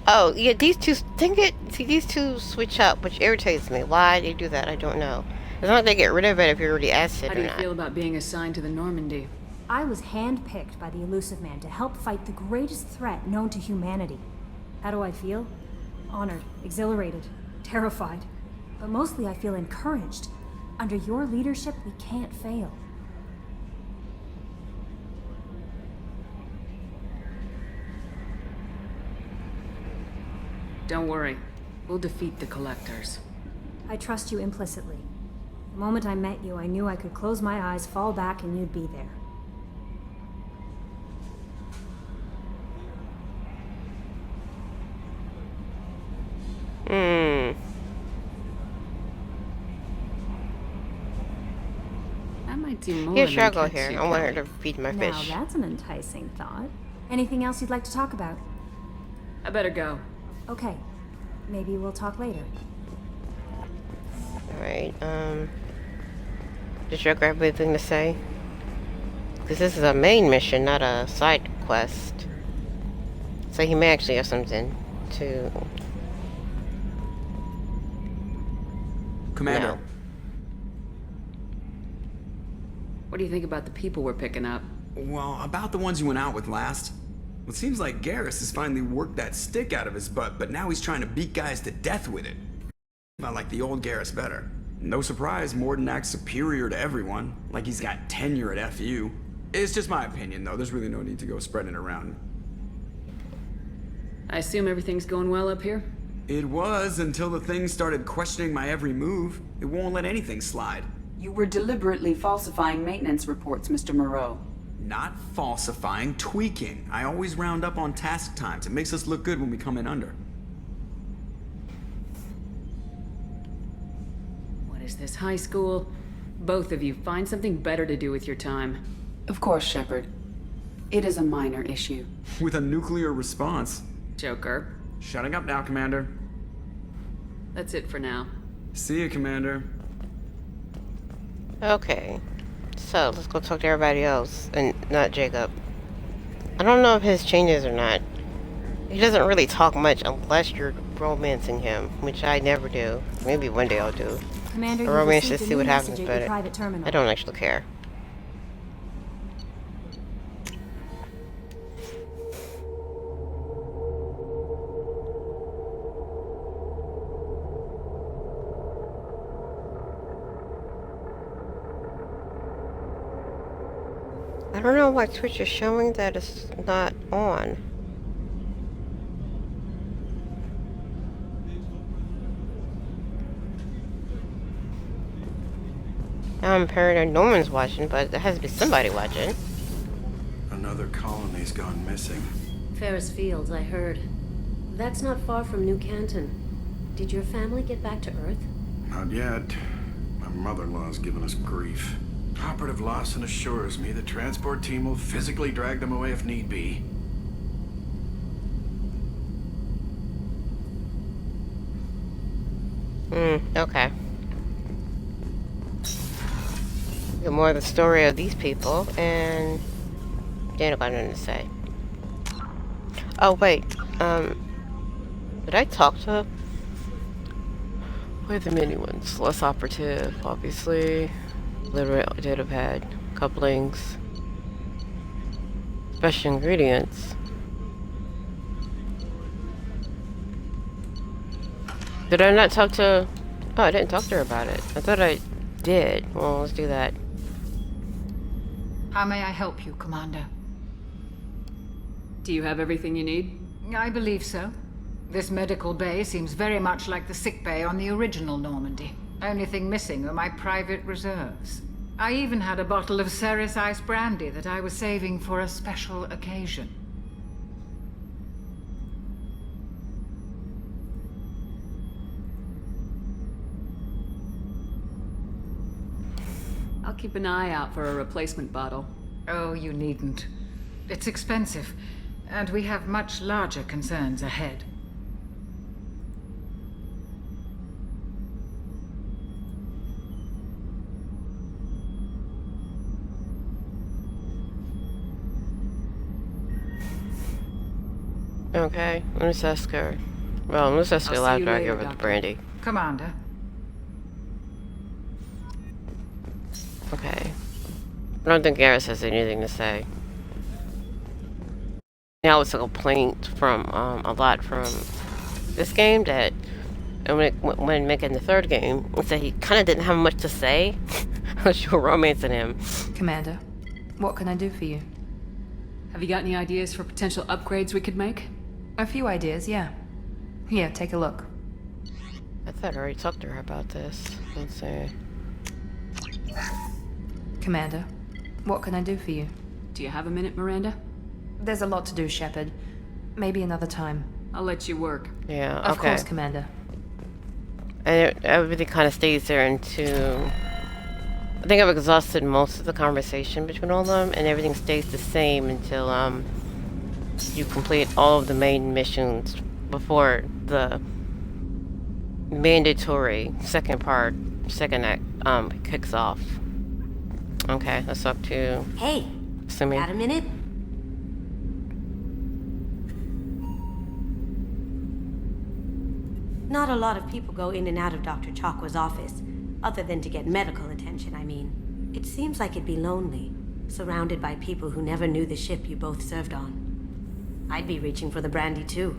Oh, yeah, these two, see, these two switch up, which irritates me. Why they do that, I don't know. It's not like they get rid of it if you're already acid How or do you not. feel about being assigned to the Normandy? I was handpicked by the Elusive Man to help fight the greatest threat known to humanity. How do I feel? Honored, exhilarated, terrified. But mostly I feel encouraged. Under your leadership, we can't fail. Don't worry. We'll defeat the Collectors. I trust you implicitly. The moment I met you, I knew I could close my eyes, fall back, and you'd be there. That might do more Yeah, than sure, I'll go catch here. you, I want her Kelly. to feed my Now fish. that's an enticing thought. Anything else you'd like to talk about? I better go. Okay. Maybe we'll talk later. Alright, did you grab anything to say? Because this is a main mission, not a side quest. So he may actually have something to... Commander. No. What do you think about the people we're picking up? Well, about the ones you went out with last. It seems like Garrus has finally worked that stick out of his butt, but now he's trying to beat guys to death with it. I like the old Garrus better. No surprise, Morden acts superior to everyone, like he's got tenure at FU. It's just my opinion, though. There's really no need to go spreading it around. I assume everything's going well up here? It was until the thing started questioning my every move. It won't let anything slide. You were deliberately falsifying maintenance reports, Mr. Moreau. Not falsifying, tweaking. I always round up on task times. It makes us look good when we come in under. What is this, high school? Both of you, find something better to do with your time. Of course, Shepard. It is a minor issue. With a nuclear response. Joker. Shutting up now, Commander. That's it for now. See you, Commander. Okay. So, let's go talk to everybody else, and not Jacob. I don't know if his changes or not. He doesn't really talk much unless you're romancing him, which I never do. Maybe one day I'll do. Commander, A you romance to received a see new what happens, message at but your private terminal. I don't actually care. I don't know why Twitch is showing that it's not on. Now I'm paranoid no one's watching, but there has to be somebody watching. Another colony's gone missing. Ferris Fields, I heard. That's not far from New Canton. Did your family get back to Earth? Not yet. My mother-in-law's given us grief. Operative Lawson assures me the transport team will physically drag them away if need be. Okay. Get more of the story of these people, and Daniel got nothing to say. Oh, wait. Did I talk to... Where are the mini ones? Less operative, obviously. Literate data pad. Couplings. Special ingredients. Did I not talk to... Oh, I didn't talk to her about it. I thought I did. Well, let's do that. How may I help you, Commander? Do you have everything you need? I believe so. This medical bay seems very much like the sick bay on the original Normandy. Only thing missing are my private reserves. I even had a bottle of Ceres Ice brandy that I was saving for a special occasion. I'll keep an eye out for a replacement bottle. Oh, you needn't. It's expensive, and we have much larger concerns ahead. Okay, let's ask her. Well, let's ask her I'll see after you I later, give her the Doctor. brandy. Commander. Okay. I don't think Garrus has anything to say. Now it's a complaint from a lot from this game that, and when making the third game, it said he kind of didn't have much to say unless you were romancing him. Commander, what can I do for you? Have you got any ideas for potential upgrades we could make? A few ideas, yeah. Here, take a look. I thought I already talked to her about this. Let's see. Commander, what can I do for you? Do you have a minute, Miranda? There's a lot to do, Shepard. Maybe another time. I'll let you work. Yeah, okay. Of course, Commander. And everything kind of stays there into... I think I've exhausted most of the conversation between all of them, and everything stays the same until you complete all of the main missions before the mandatory second act kicks off. Okay, let's talk to... Hey, Kasumi. got a minute? Not a lot of people go in and out of Dr. Chakwa's office, other than to get medical attention, I mean. It seems like it'd be lonely, surrounded by people who never knew the ship you both served on. I'd be reaching for the brandy, too.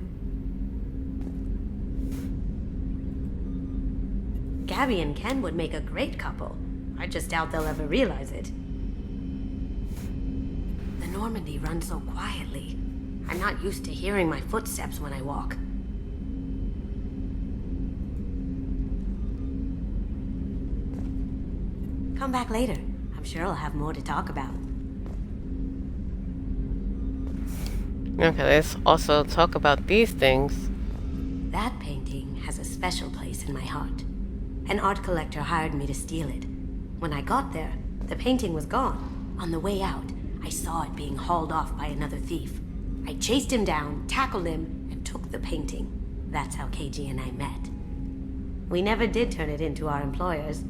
Gabby and Ken would make a great couple. I just doubt they'll ever realize it. The Normandy runs so quietly. I'm not used to hearing my footsteps when I walk. Come back later. I'm sure I'll have more to talk about. Okay, let's also talk about these things. That painting has a special place in my heart. An art collector hired me to steal it. When I got there, the painting was gone. On the way out, I saw it being hauled off by another thief. I chased him down, tackled him, and took the painting. That's how KG and I met. We never did turn it into our employers.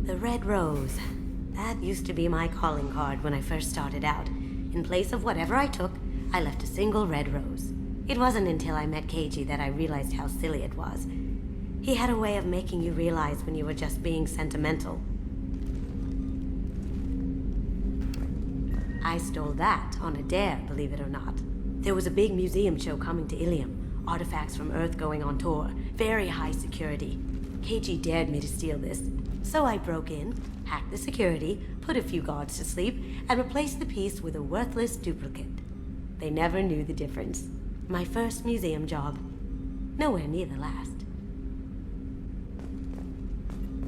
The red rose. That used to be my calling card when I first started out. In place of whatever I took, I left a single red rose. It wasn't until I met KG that I realized how silly it was. He had a way of making you realize when you were just being sentimental. I stole that on a dare, believe it or not. There was a big museum show coming to Ilium. Artifacts from Earth going on tour. Very high security. KG dared me to steal this. So I broke in, hacked the security, put a few guards to sleep, and replaced the piece with a worthless duplicate. They never knew the difference. My first museum job. Nowhere near the last.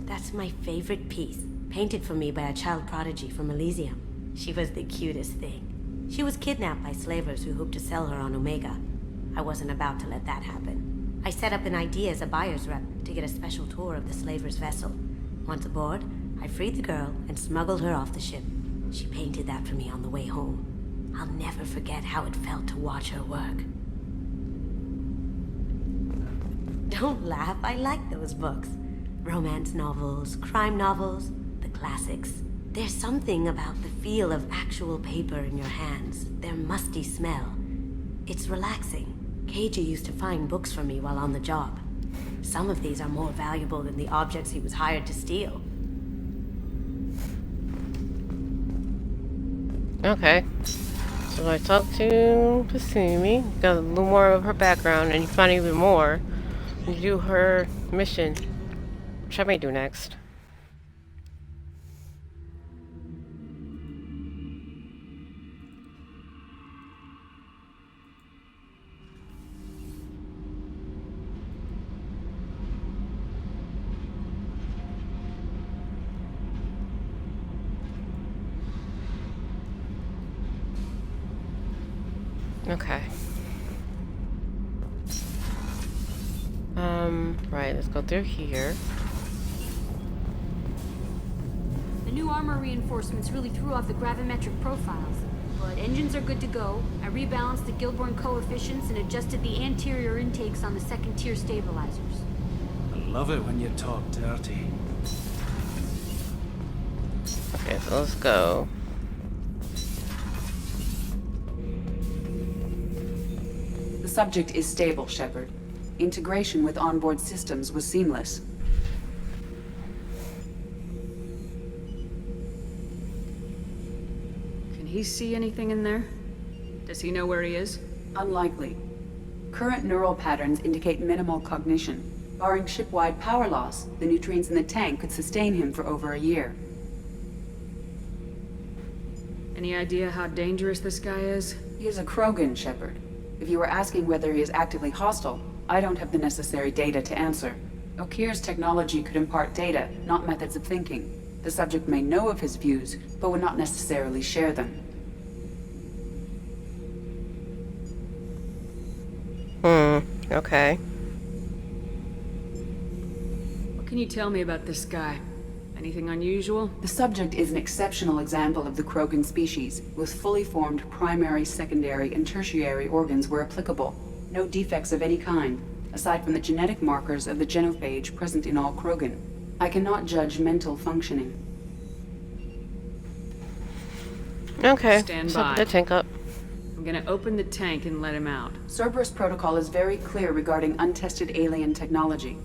That's my favorite piece, painted for me by a child prodigy from Elysium. She was the cutest thing. She was kidnapped by slavers who hoped to sell her on Omega. I wasn't about to let that happen. I set up an ID as a buyer's rep to get a special tour of the slaver's vessel. Once aboard, I freed the girl and smuggled her off the ship. She painted that for me on the way home. I'll never forget how it felt to watch her work. Don't laugh, I like those books. Romance novels, crime novels, the classics. There's something about the feel of actual paper in your hands, their musty smell. It's relaxing. KG used to find books for me while on the job. Some of these are more valuable than the objects he was hired to steal. Okay. So I talked to Kasumi, got a little more of her background, and you find even more. You do her mission, which I may do next. Okay. Right, let's go through here. The new armor reinforcements really threw off the gravimetric profiles, but engines are good to go. I rebalanced the Gilborn coefficients and adjusted the anterior intakes on the second-tier stabilizers. I love it when you talk dirty. Okay, so let's go. The subject is stable, Shepard. Integration with onboard systems was seamless. Can he see anything in there? Does he know where he is? Unlikely. Current neural patterns indicate minimal cognition. Barring ship-wide power loss, the nutrients in the tank could sustain him for over a year. Any idea how dangerous this guy is? He is a Krogan, Shepard. If you were asking whether he is actively hostile, I don't have the necessary data to answer. Okeer's technology could impart data, not methods of thinking. The subject may know of his views, but would not necessarily share them. Okay. What can you tell me about this guy? Anything unusual? The subject is an exceptional example of the Krogan species, with fully formed primary, secondary, and tertiary organs where applicable. No defects of any kind, aside from the genetic markers of the genophage present in all Krogan. I cannot judge mental functioning. Okay. Stand So by. put the tank up. I'm gonna open the tank and let him out. Cerberus protocol is very clear regarding untested alien technology.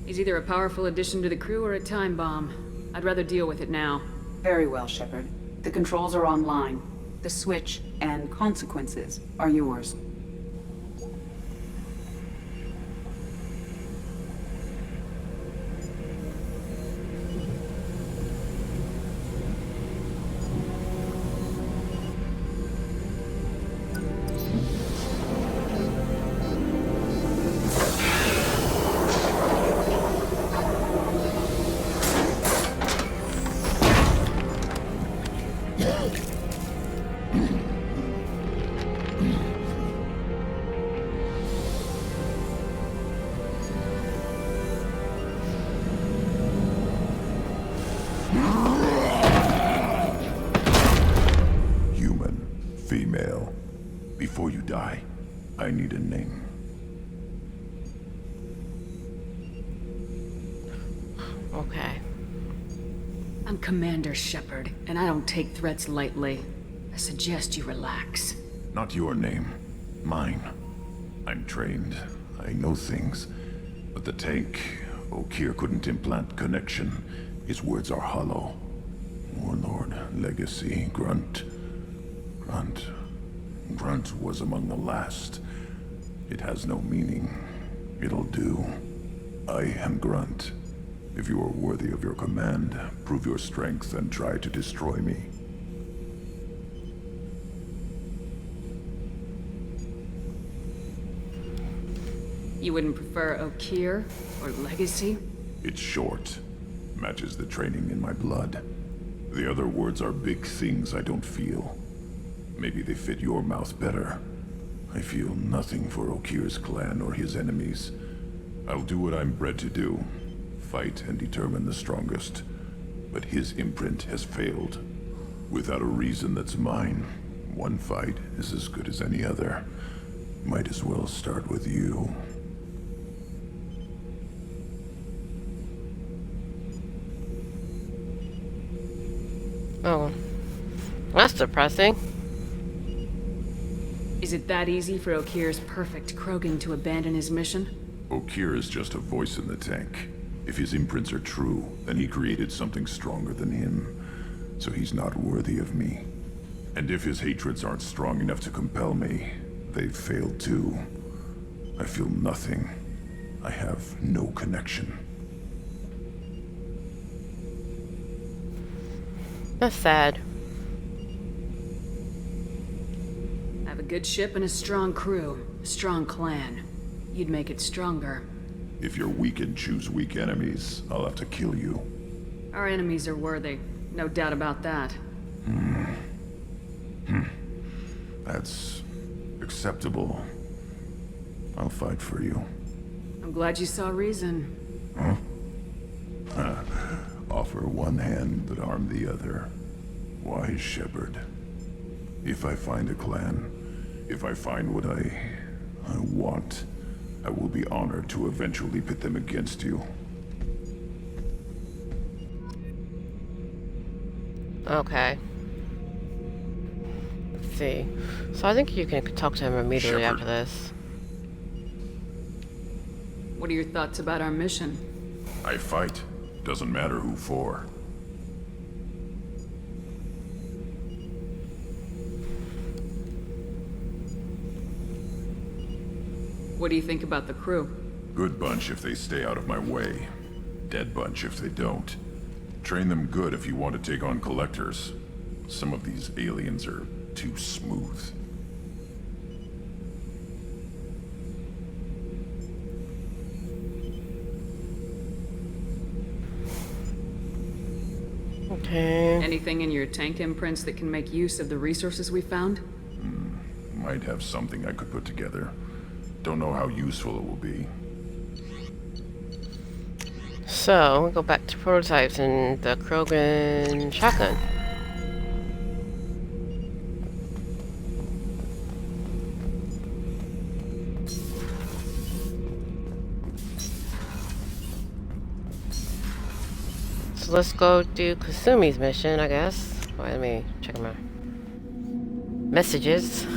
He's either a powerful addition to the crew or a time bomb. I'd rather deal with it now. Very well, Shepard. The controls are online. The switch and consequences are yours. Female. Before you die, I need a name. Okay. I'm Commander Shepard, and I don't take threats lightly. I suggest you relax. Not your name. Mine. I'm trained. I know things. But the tank, Okeer couldn't implant connection. His words are hollow. Warlord, Legacy, Grunt. Grunt was among the last. It has no meaning. It'll do. I am Grunt. If you are worthy of your command, prove your strength and try to destroy me. You wouldn't prefer Okeer or Legacy? It's short. Matches the training in my blood. The other words are big things I don't feel. Maybe they fit your mouth better. I feel nothing for Okeer's clan or his enemies. I'll do what I'm bred to do. Fight and determine the strongest. But his imprint has failed. Without a reason that's mine, one fight is as good as any other. Might as well start with you. Oh. That's depressing. Is it that easy for Okeer's perfect Krogan to abandon his mission? Okeer is just a voice in the tank. If his imprints are true, then he created something stronger than him. So he's not worthy of me. And if his hatreds aren't strong enough to compel me, they've failed too. I feel nothing. I have no connection. That's sad. I have a good ship and a strong crew. A strong clan. You'd make it stronger. If you're weak and choose weak enemies, I'll have to kill you. Our enemies are worthy. No doubt about that. That's acceptable. I'll fight for you. I'm glad you saw reason. Huh? Offer one hand but arm the other. Wise Shepard. If I find a clan, if I find what I want, I will be honored to eventually pit them against you. Okay. see. So I think you can talk to him immediately Shepard. after this. What are your thoughts about our mission? I fight. Doesn't matter who for. What do you think about the crew? Good bunch if they stay out of my way. Dead bunch if they don't. Train them good if you want to take on collectors. Some of these aliens are too smooth. Okay. Anything in your tank imprints that can make use of the resources we found? Might have something I could put together. Don't know how useful it will be. So, we'll go back to prototypes and the Krogan shotgun. So let's go do Kasumi's mission, I guess. Wait, let me check my messages.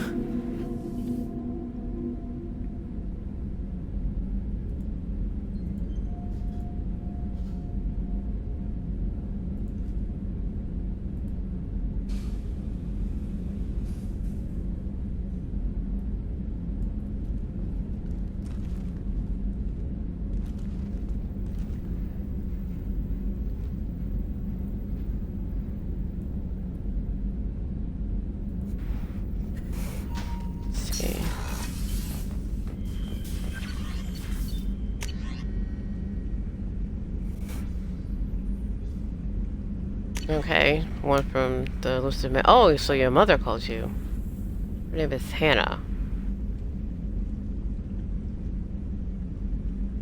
Okay, one from the elusive man. Oh, so your mother called you. Her name is Hannah.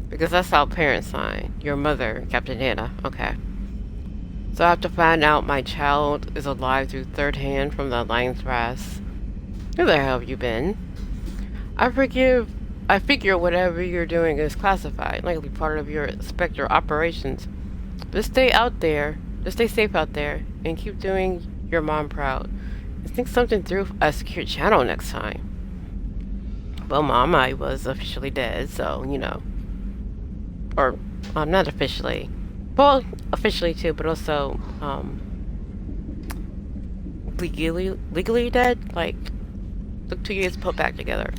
Because that's how parents sign. Your mother, Captain Hannah. Okay. So I have to find out my child is alive through third hand from the Alliance brass. Who the hell have you been? I figure whatever you're doing is classified, likely part of your Spectre operations. Just stay out there. Just stay safe out there and keep doing your mom proud. I think something through a secure channel next time. Well, Mom, I was officially dead, so, you know. Or, not officially. Well, officially too, but also, legally dead? Like, took 2 years to put back together.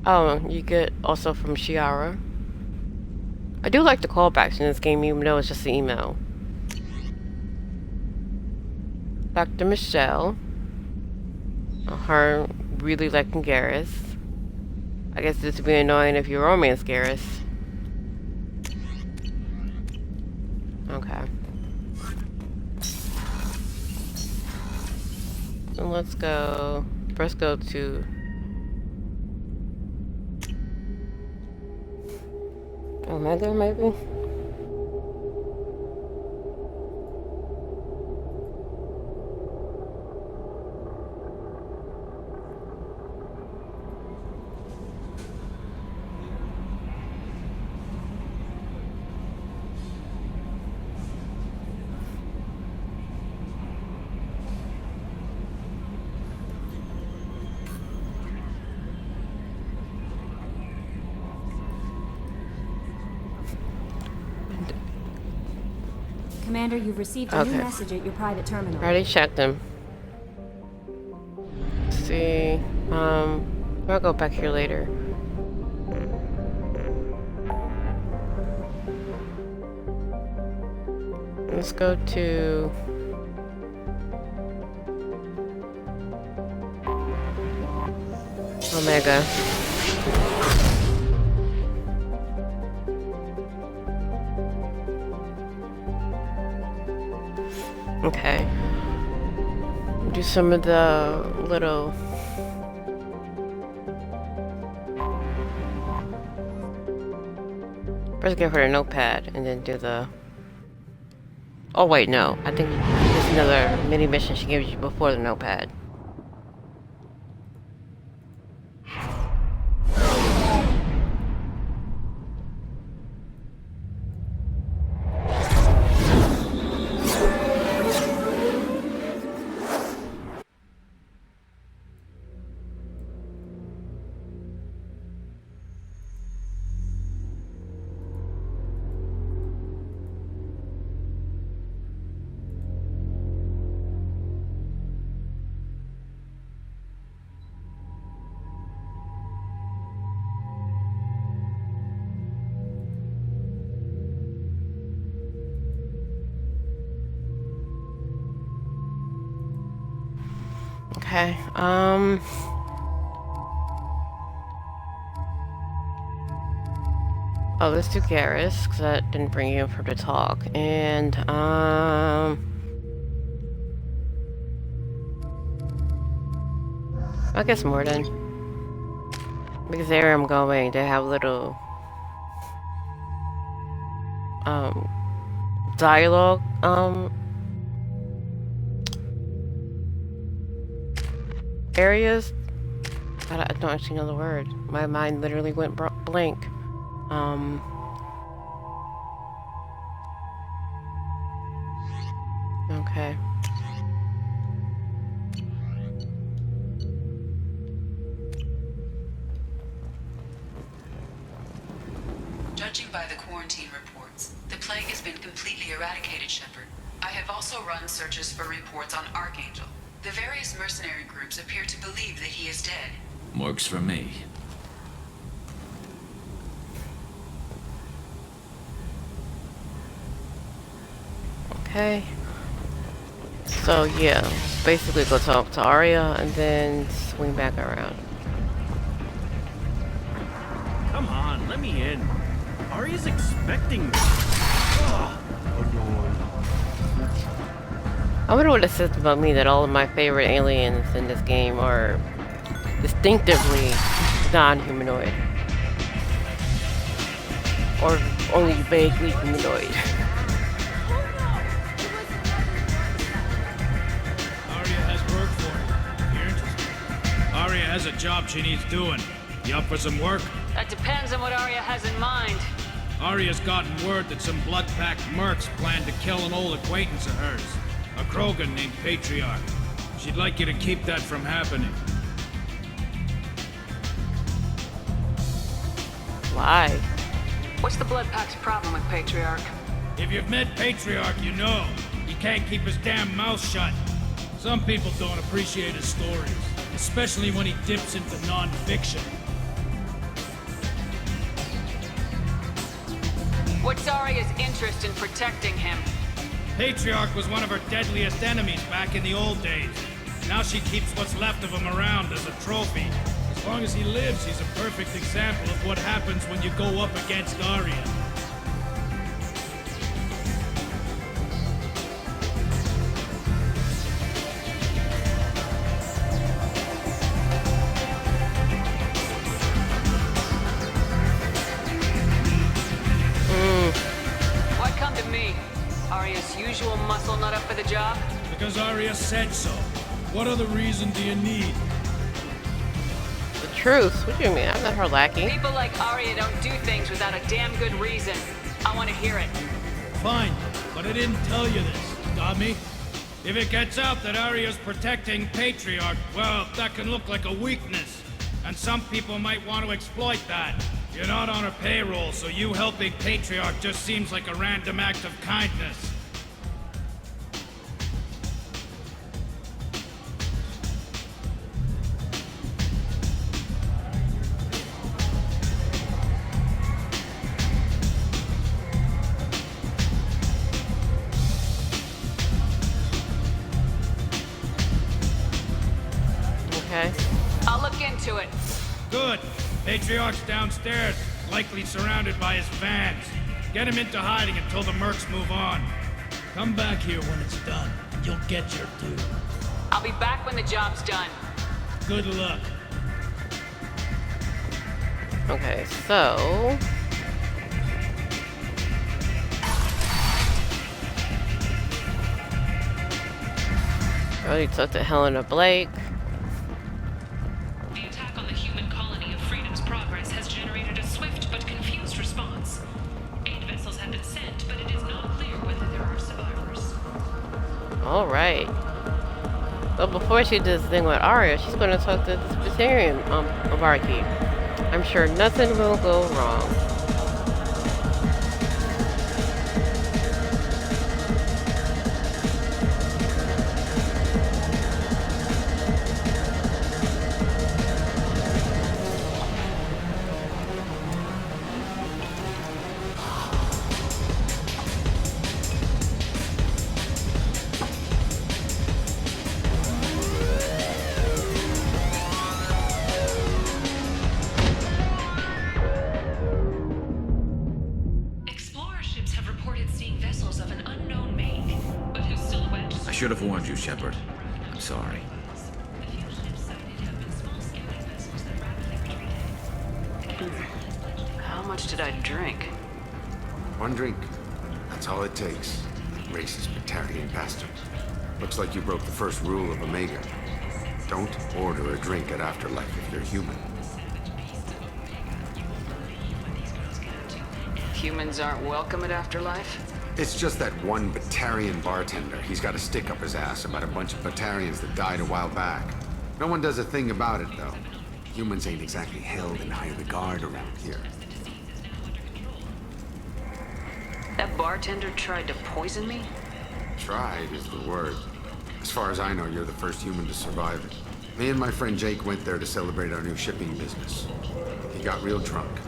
Oh, you get also from Shiara. I do like the callbacks in this game, even though it's just an email. Dr. Michelle. Her really liking Garrus. I guess this would be annoying if you romance Garrus. Okay. And let's go. First go to Omega, maybe? Commander, you've received a new message at your private terminal. I already checked them. Let's see. I'll go back here later. Let's go to Omega. Okay. Do some of the little first give her a notepad and then do the oh wait, no. I think there's another mini mission she gives you before the notepad. Okay, oh, let's do Garrus, because that didn't bring you in for the talk. And, I guess Morden. Because there I'm going, they have little, dialogue, areas. I don't actually know the word. My mind literally went blank. Okay. Judging by the quarantine reports, the plague has been completely eradicated, Shepard. I have also run searches for reports on Archangel. The various mercenary groups appear to believe that he is dead. Works for me. Okay. So yeah, basically go talk to Arya and then swing back around. Come on, let me in. Arya's expecting me. I wonder what it says about me that all of my favorite aliens in this game are distinctively non-humanoid. Or only vaguely humanoid. Arya has work for you. You're interested. Arya has a job she needs doing. You up for some work? That depends on what Arya has in mind. Arya's gotten word that some blood-packed mercs plan to kill an old acquaintance of hers. A Krogan named Patriarch. She'd like you to keep that from happening. Why? What's the Blood Pack's problem with Patriarch? If you've met Patriarch, you know. He can't keep his damn mouth shut. Some people don't appreciate his stories, especially when he dips into non-fiction. What's Arya's interest in protecting him? Patriarch was one of her deadliest enemies back in the old days. Now she keeps what's left of him around as a trophy. As long as he lives, he's a perfect example of what happens when you go up against Arya. Why come to me? Arya's usual muscle not up for the job? Because Arya said so. What other reason do you need? The truth? What do you mean? I'm not her lackey. People like Arya don't do things without a damn good reason. I want to hear it. Fine, but I didn't tell you this, dummy. If it gets out that Arya's protecting Patriarch, well, that can look like a weakness. And some people might want to exploit that. You're not on her payroll, so you helping Patriarch just seems like a random act of kindness. Okay. I'll look into it. Good. Patriarch's downstairs, likely surrounded by his fans. Get him into hiding until the mercs move on. Come back here when it's done, and you'll get your due. I'll be back when the job's done. Good luck. Okay, so... I already talked to Helena Blake. The attack on the human colony of Freedom's Progress has generated a swift but confused response. 8 vessels have been sent, but it is not clear whether there are survivors. Alright. But before she does the thing with Arya, she's going to talk to the Presbyterian barkeep. I'm sure nothing will go wrong. should have warned you, Shepard. I'm sorry. How much did I drink? One drink. That's all it takes. Racist Batarian bastard. Looks like you broke the first rule of Omega. Don't order a drink at Afterlife if you're human. Humans aren't welcome at Afterlife? It's just that one Batarian bartender. He's got a stick up his ass about a bunch of Batarians that died a while back. No one does a thing about it, though. Humans ain't exactly held in high regard around here. That bartender tried to poison me? Tried is the word. As far as I know, you're the first human to survive it. Me and my friend Jake went there to celebrate our new shipping business. He got real drunk,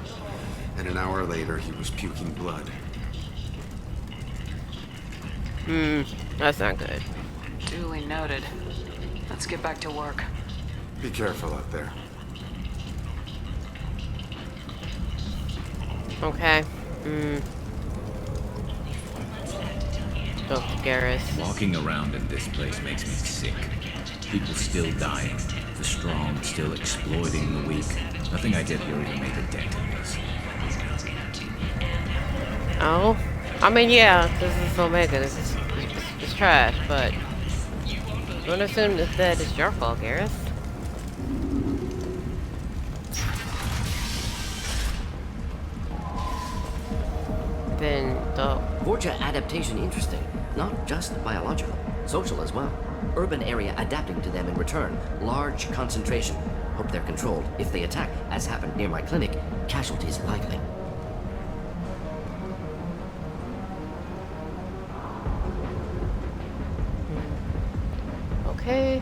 and an hour later, he was puking blood. That's not good. Duly noted. Let's get back to work. Be careful out there. Okay. Oh, Garrus. Walking around in this place makes me sick. People still dying. The strong still exploiting the weak. Nothing I did here even made a dent in this. Oh? I mean, yeah, this is Omega. This is it's trash, but don't assume that it's your fault, Garrus. Then the Vorcha adaptation interesting. Not just biological, social as well. Urban area adapting to them in return. Large concentration. Hope they're controlled. If they attack, as happened near my clinic, casualties likely. Okay.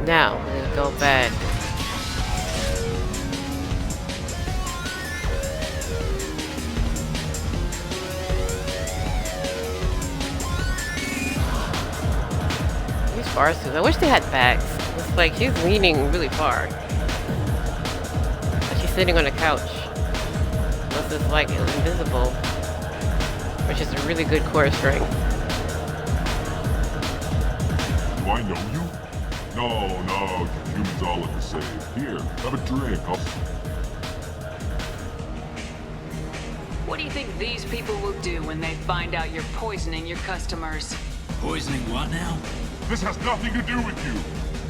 Now, let's go back. These far too. I wish they had backs. It's like she's leaning really far. But she's sitting on a couch. Unless it's like invisible. Which is a really good core strength. Do I know you? No, humans all look the same. Here, have a drink. What do you think these people will do when they find out you're poisoning your customers? Poisoning what now? This has nothing to do with you.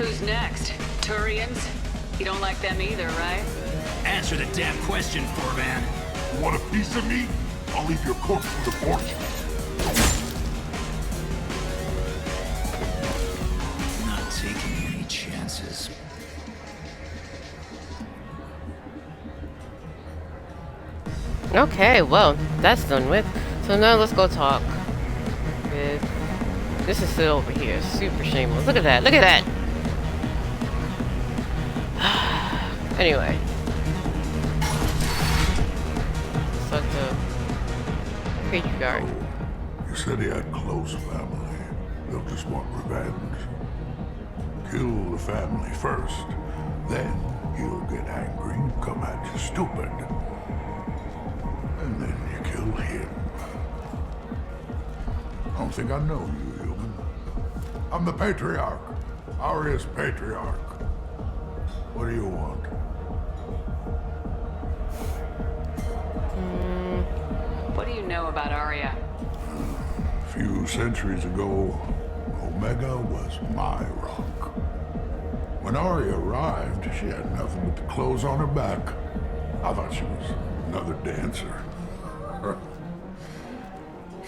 Who's next? Turians? You don't like them either, right? Answer the damn question, Forman. You want a piece of me? I'll leave your corpse with a fortune. Not taking any chances. Okay, well, that's done with. So now let's go talk with... This is still over here. Super shameless. Look at that. Look at that. Anyway. So the patriarch. You said he had close family. They'll just want revenge. Kill the family first. Then he'll get angry and come at you stupid. And then you kill him. I don't think I know you, human. I'm the Patriarch. Aria's Patriarch. What do you want? What do you know about Aria? A few centuries ago, Omega was my rock. When Aria arrived, she had nothing but the clothes on her back. I thought she was another dancer.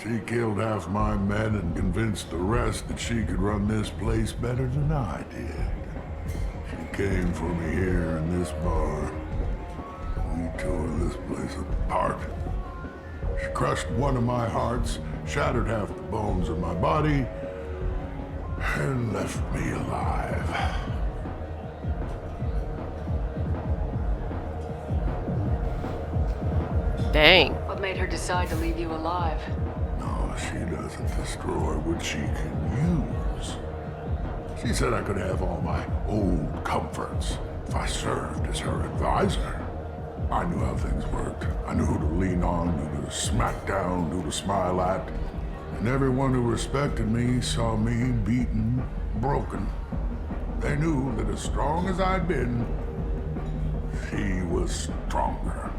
She killed half my men and convinced the rest that she could run this place better than I did. She came for me here in this bar. We tore this place apart. She crushed one of my hearts, shattered half the bones of my body, and left me alive. Dang. What made her decide to leave you alive? No, she doesn't destroy what she can use. She said I could have all my old comforts if I served as her advisor. I knew how things worked. I knew who to lean on, who to smack down, who to smile at. And everyone who respected me saw me beaten, broken. They knew that as strong as I'd been, she was stronger.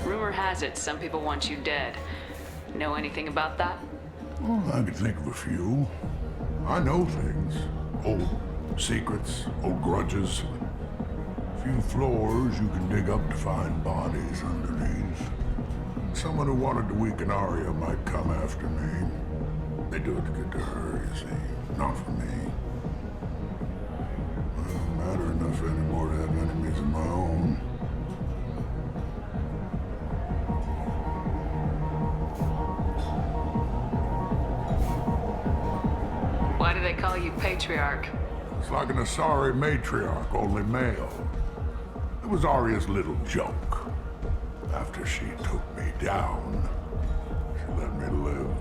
Rumor has it some people want you dead. Know anything about that? Well, I could think of a few. I know things. Old secrets, old grudges. A few floors you can dig up to find bodies underneath. Someone who wanted to weaken Arya might come after me. They do it to get to her, you see. Not for me. It doesn't matter enough anymore to have enemies of my own. Why do they call you Patriarch? It's like an Asari matriarch, only male. It was Arya's little joke. After she took me down, she let me live.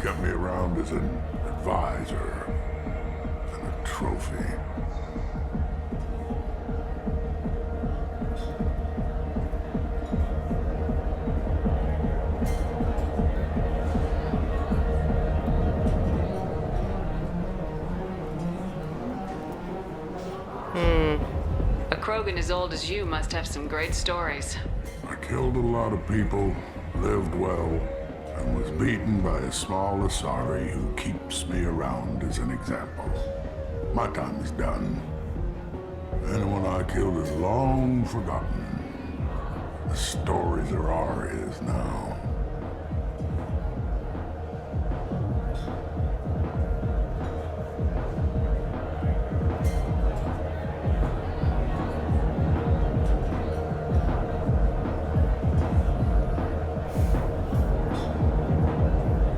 Kept me around as an advisor and a trophy. A Krogan as old as you must have some great stories. I killed a lot of people, lived well, and was beaten by a small Asari who keeps me around as an example. My time is done. Anyone I killed is long forgotten. The stories are Arya's now.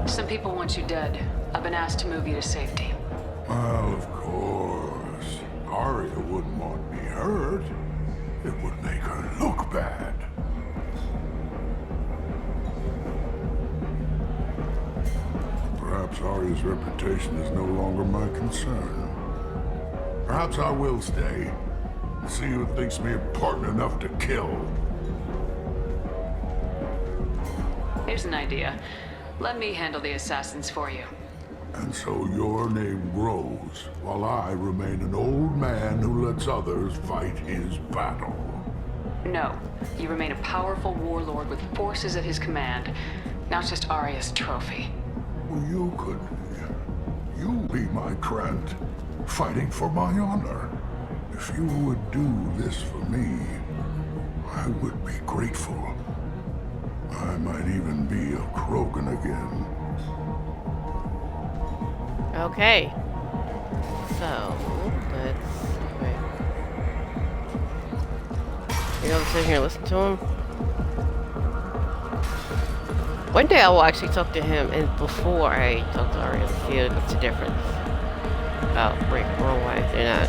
Some people want you dead. I've been asked to move you to safety. Well, of course. Arya wouldn't want me hurt. It would make her look bad. Perhaps Arya's reputation is no longer my concern. Perhaps I will stay. See who thinks me important enough to kill. Here's an idea. Let me handle the assassins for you. And so your name grows, while I remain an old man who lets others fight his battle. No. You remain a powerful warlord with forces at his command. Now it's just Arya's trophy. Well, you could... You be my Grunt, fighting for my honor. If you would do this for me, I would be grateful. I might even be a Krogan again. Okay. So, let's... Wait. You know, sit here and listen to him? One day I will actually talk to him, and before I talk to Arya, see what's the difference. Oh, wait, wrong way. They're not.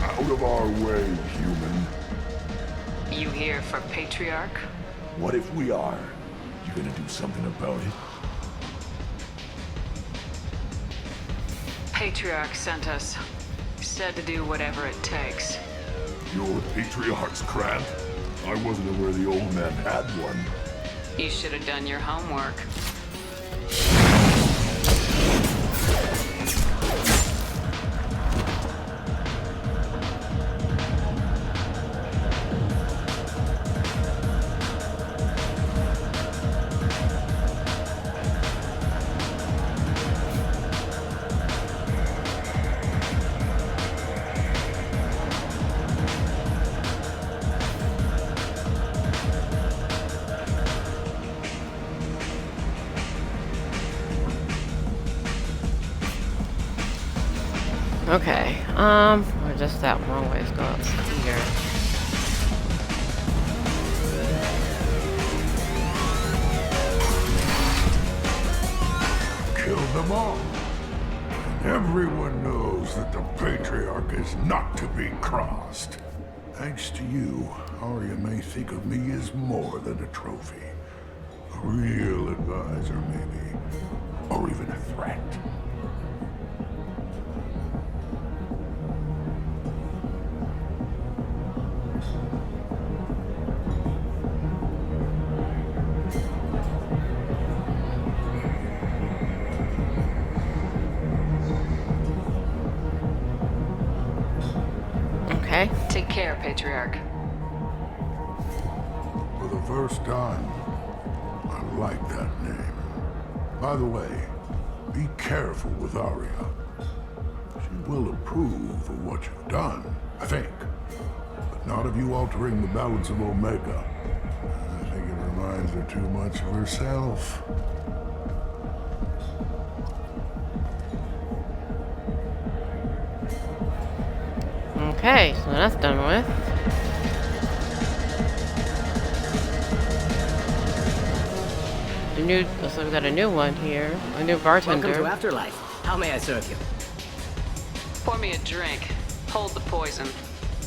Out of our way, human. You here for Patriarch? What if we are? You gonna do something about it? Patriarch sent us. Said to do whatever it takes. You're Patriarch's Grunt? I wasn't aware the old man had one. You should have done your homework. Okay, or just that wrong way. Let's go up here. Kill them all. Everyone knows that the Patriarch is not to be crossed. Thanks to you, Arya may think of me as more than a trophy. A real advisor, maybe. Or even a threat. Okay. Take care, Patriarch. For the first time, I like that name. By the way, be careful with Arya. She will approve of what you've done, I think. But not of you altering the balance of Omega. I think it reminds her too much of herself. Okay, so that's done with. The new, so we got a new one here. A new bartender. Welcome to Afterlife. How may I serve you? Pour me a drink. Hold the poison.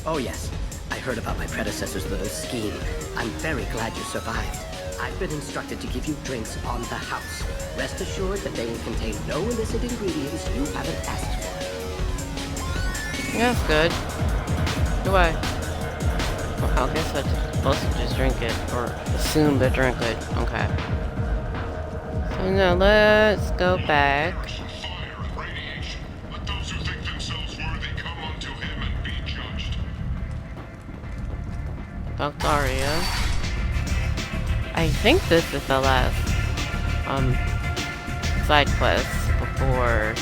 Oh yes, I heard about my predecessor's little scheme. I'm very glad you survived. I've been instructed to give you drinks on the house. Rest assured that they will contain no illicit ingredients you haven't asked for. Yeah, that's good. Do I? Well, I guess I'm supposed to just drink it, or assume to drink it. Okay. So now let's go back. Talk to Arya. I think this is the last side quest before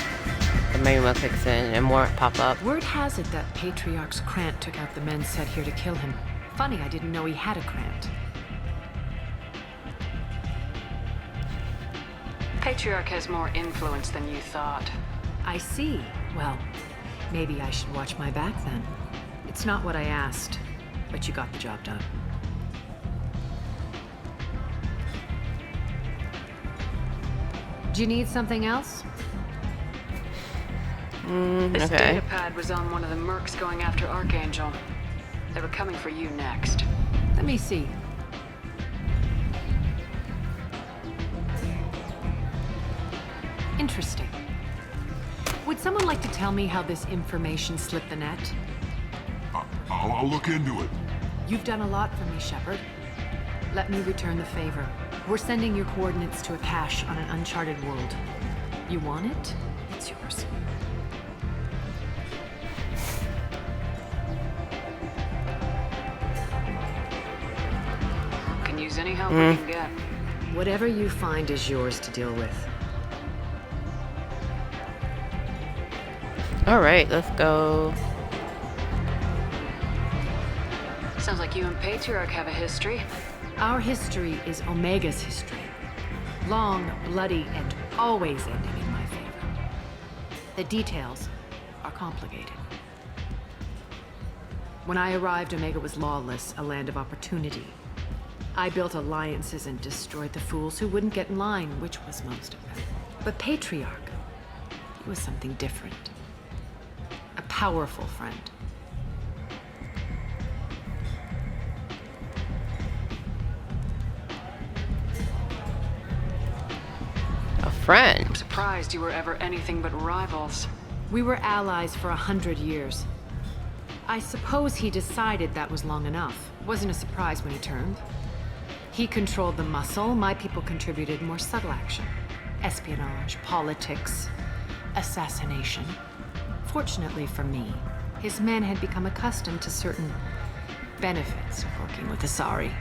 the main one kicks in and more pop up. Word has it that Patriarch's Grant took out the men sent here to kill him. Funny, I didn't know he had a Grant. Patriarch has more influence than you thought. I see. Well, maybe I should watch my back then. It's not what I asked, but you got the job done. Do you need something else? This Okay. data pad was on one of the mercs going after Archangel. They were coming for you next. Let me see. Interesting. Would someone like to tell me how this information slipped the net? I'll look into it. You've done a lot for me, Shepard. Let me return the favor. We're sending your coordinates to a cache on an uncharted world. You want it? It's yours. Can use any help we can get. Whatever you find is yours to deal with. Alright, let's go. Sounds like you and Patriarch have a history. Our history is Omega's history. Long, bloody, and always ending in my favor. The details are complicated. When I arrived, Omega was lawless, a land of opportunity. I built alliances and destroyed the fools who wouldn't get in line, which was most of them. But Patriarch, he was something different. A powerful friend. A friend? I'm surprised you were ever anything but rivals. We were allies for 100 years. I suppose he decided that was long enough. Wasn't a surprise when he turned. He controlled the muscle, my people contributed more subtle action. Espionage, politics, assassination. Fortunately for me, his men had become accustomed to certain benefits of working with Asari.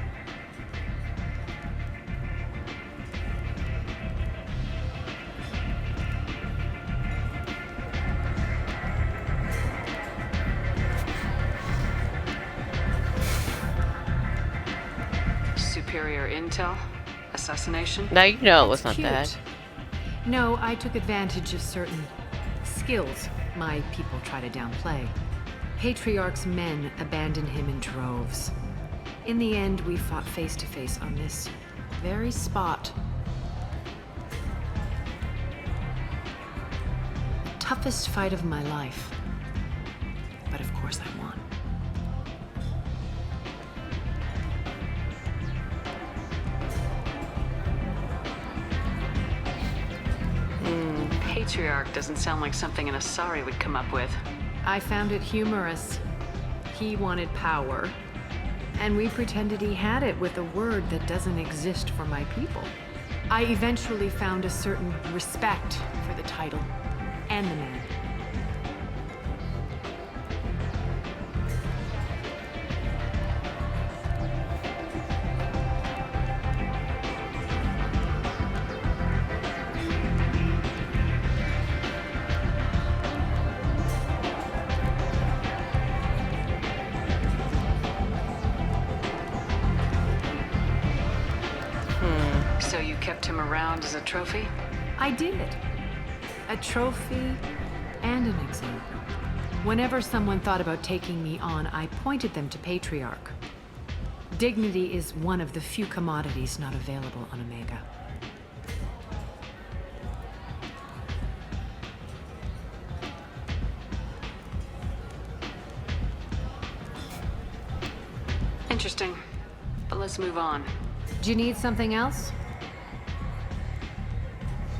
Superior intel? Assassination? Now you know it was That's not that. cute. No, I took advantage of certain skills my people try to downplay. Patriarch's men abandoned him in droves. In the end, we fought face to face on this very spot. The toughest fight of my life. But of course I won. Patriarch doesn't sound like something an Asari would come up with. I found it humorous. He wanted power, and we pretended he had it with a word that doesn't exist for my people. I eventually found a certain respect for the title and the man. So you kept him around as a trophy? I did. A trophy and an example. Whenever someone thought about taking me on, I pointed them to Patriarch. Dignity is one of the few commodities not available on Omega. Interesting. But let's move on. Do you need something else?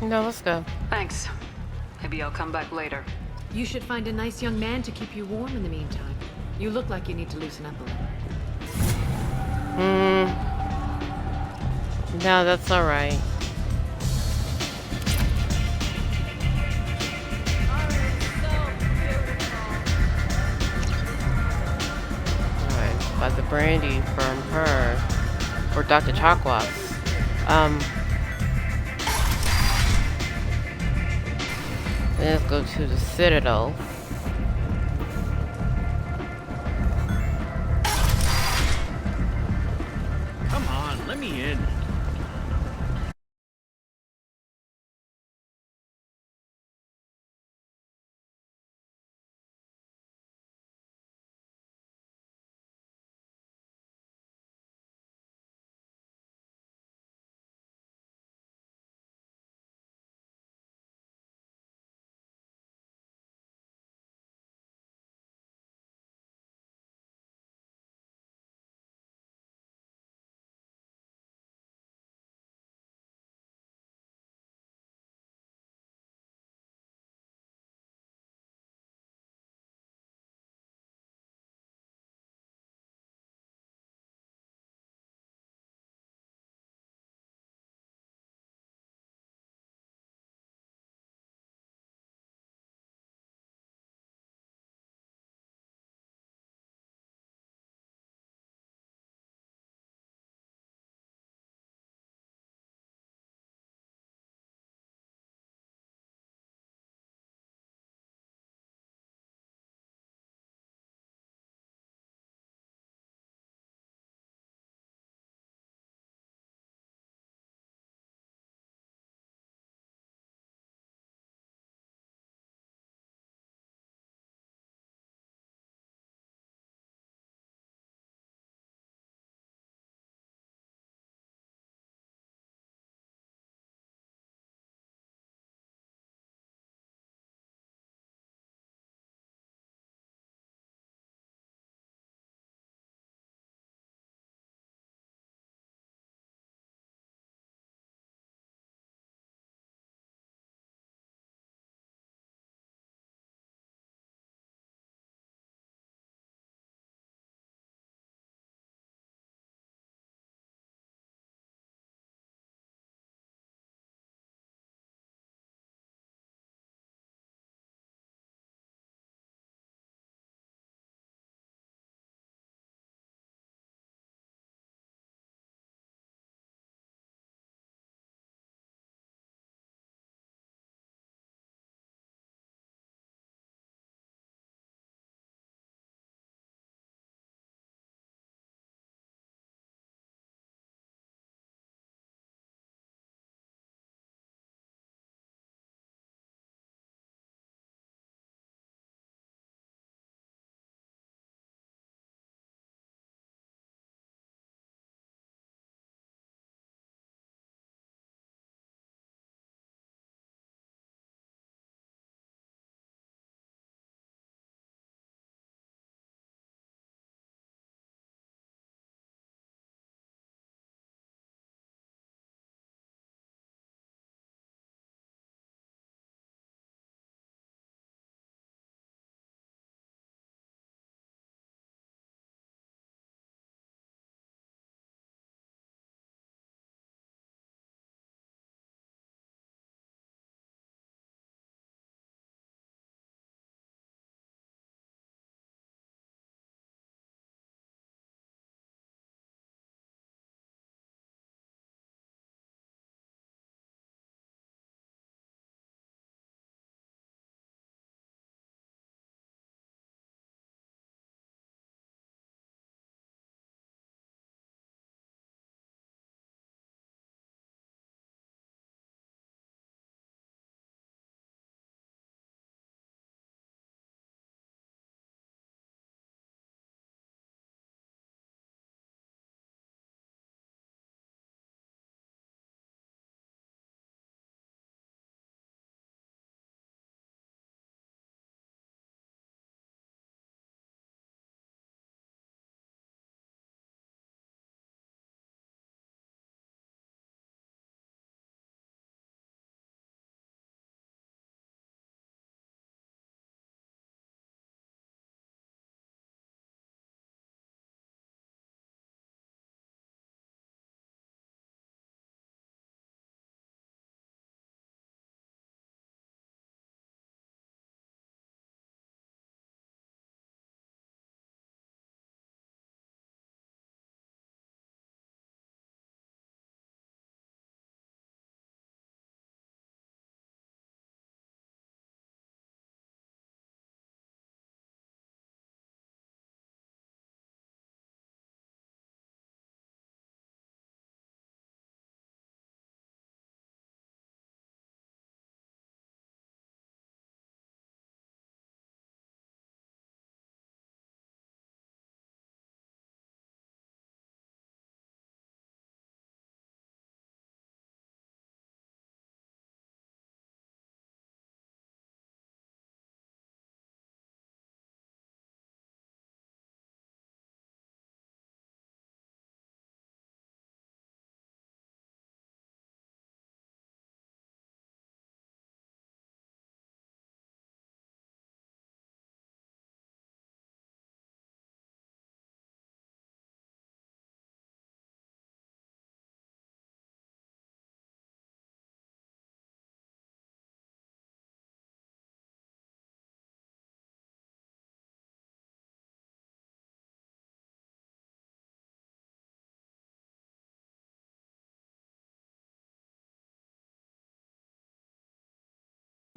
No, let's go. Thanks. Maybe I'll come back later. You should find a nice young man to keep you warm in the meantime. You look like you need to loosen up a little. No, that's alright. Alright, got the brandy from her. Or Dr. Chakwas. Let's go to the Citadel. Come on, let me in.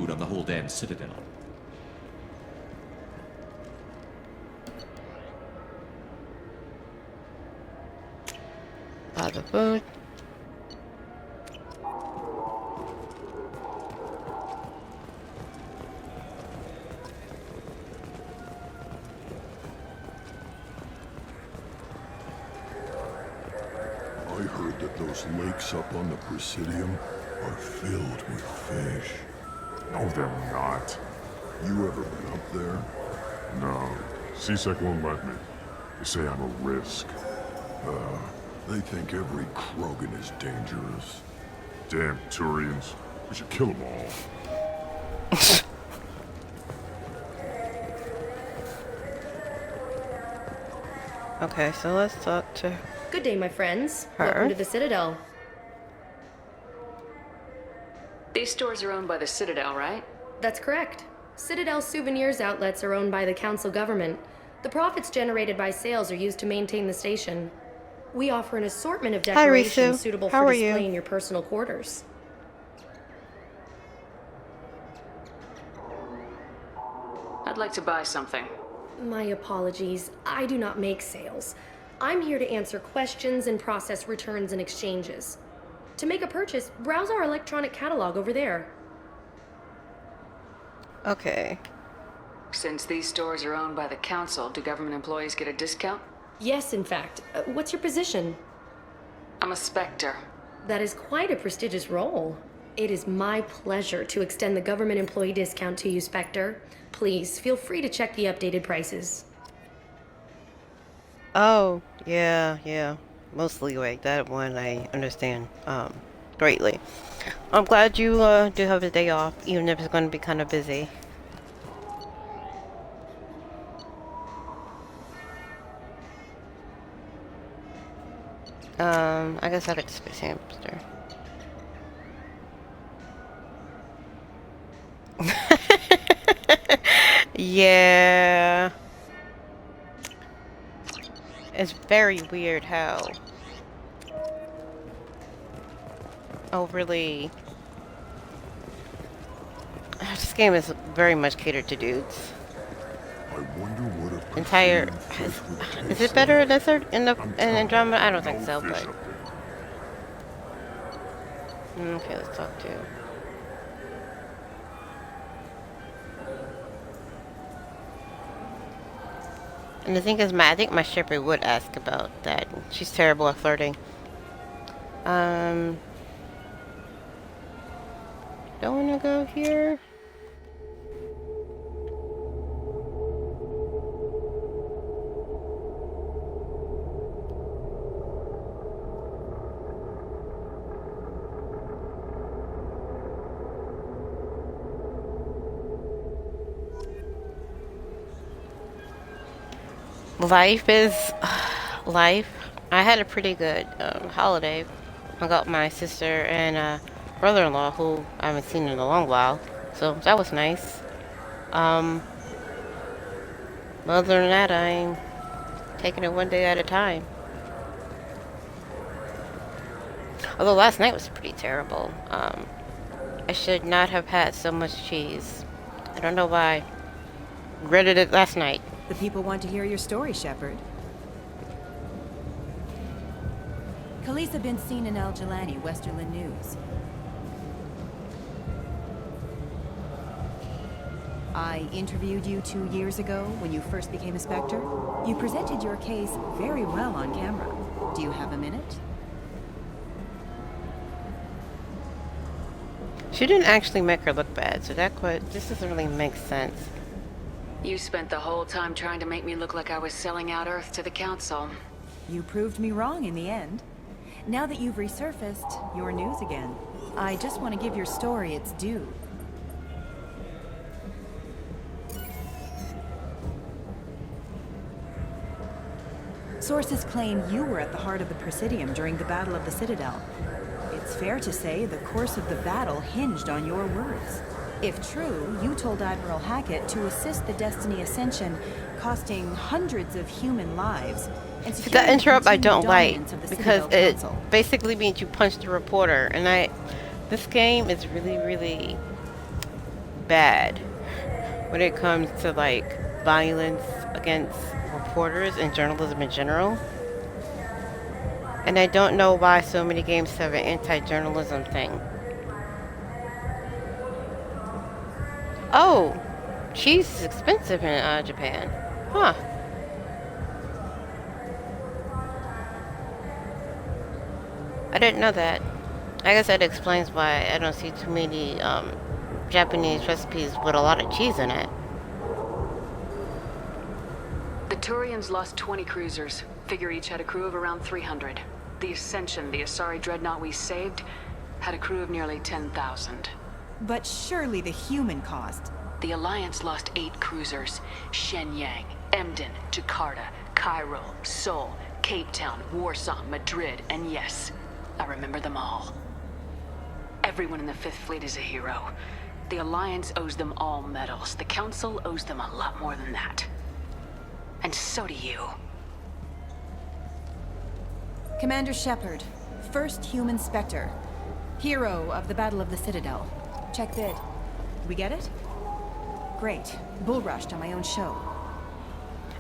food on the whole damn Citadel. The food. I heard that those lakes up on the Presidium are filled with fish. No, they're not. You ever been up there? No. CSEC won't let me. They say I'm a risk. They think every Krogan is dangerous. Damn Turians. We should kill them all. Okay, so let's talk to Good day, my friends. her. Welcome to the Citadel. These stores are owned by the Citadel, right? That's correct. Citadel souvenirs outlets are owned by the council government. The profits generated by sales are used to maintain the station. We offer an assortment of Hi, decorations Risu. suitable How for are display you? in your personal quarters. I'd like to buy something. My apologies. I do not make sales. I'm here to answer questions and process returns and exchanges. To make a purchase, browse our electronic catalog over there. Okay. Since these stores are owned by the council, do government employees get a discount? Yes, in fact. What's your position? I'm a Spectre. That is quite a prestigious role. It is my pleasure to extend the government employee discount to you, Spectre. Please, feel free to check the updated prices. Oh, yeah. Most leeway. That one I understand greatly. I'm glad you do have a day off, even if it's going to be kind of busy. I guess I could space hamster. Yeah. It's very weird how overly this game is very much catered to dudes. I wonder what a Entire is it better in in Andromeda? I don't think so, but okay, let's talk to. And the thing is, I think my Shepard would ask about that. She's terrible at flirting. Don't wanna go here. Life is life. I had a pretty good holiday. I got my sister and brother-in-law who I haven't seen in a long while, so that was nice. Other than that, I'm taking it one day at a time. Although last night was pretty terrible. I should not have had so much cheese. I don't know why. Regretted it last night. The people want to hear your story, Shepard. Khaleesa been seen in Al Jelani, Westerland News. I interviewed you 2 years ago when you first became a Spectre. You presented your case very well on camera. Do you have a minute? She didn't actually make her look bad, so this doesn't really make sense. You spent the whole time trying to make me look like I was selling out Earth to the council. You proved me wrong in the end. Now that you've resurfaced, you're news again. I just want to give your story its due. Sources claim you were at the heart of the Presidium during the Battle of the Citadel. It's fair to say the course of the battle hinged on your words. If true, you told Admiral Hackett to assist the Destiny Ascension, costing hundreds of human lives. And That interrupt I don't like, dominance of the because Citadel it Council. basically means you punch the reporter, and this game is really, really bad when it comes to like violence against reporters and journalism in general. And I don't know why so many games have an anti-journalism thing. Oh, cheese is expensive in Japan. Huh. I didn't know that. I guess that explains why I don't see too many Japanese recipes with a lot of cheese in it. The Turians lost 20 cruisers. Figure each had a crew of around 300. The Ascension, the Asari dreadnought we saved, had a crew of nearly 10,000. But surely the human cost. The Alliance lost 8 cruisers. Shenyang, Emden, Jakarta, Cairo, Seoul, Cape Town, Warsaw, Madrid, and yes, I remember them all. Everyone in the Fifth Fleet is a hero. The Alliance owes them all medals. The Council owes them a lot more than that. And so do you. Commander Shepard, first human Spectre. Hero of the Battle of the Citadel. Check bid. We get it? Great. Bull rushed on my own show.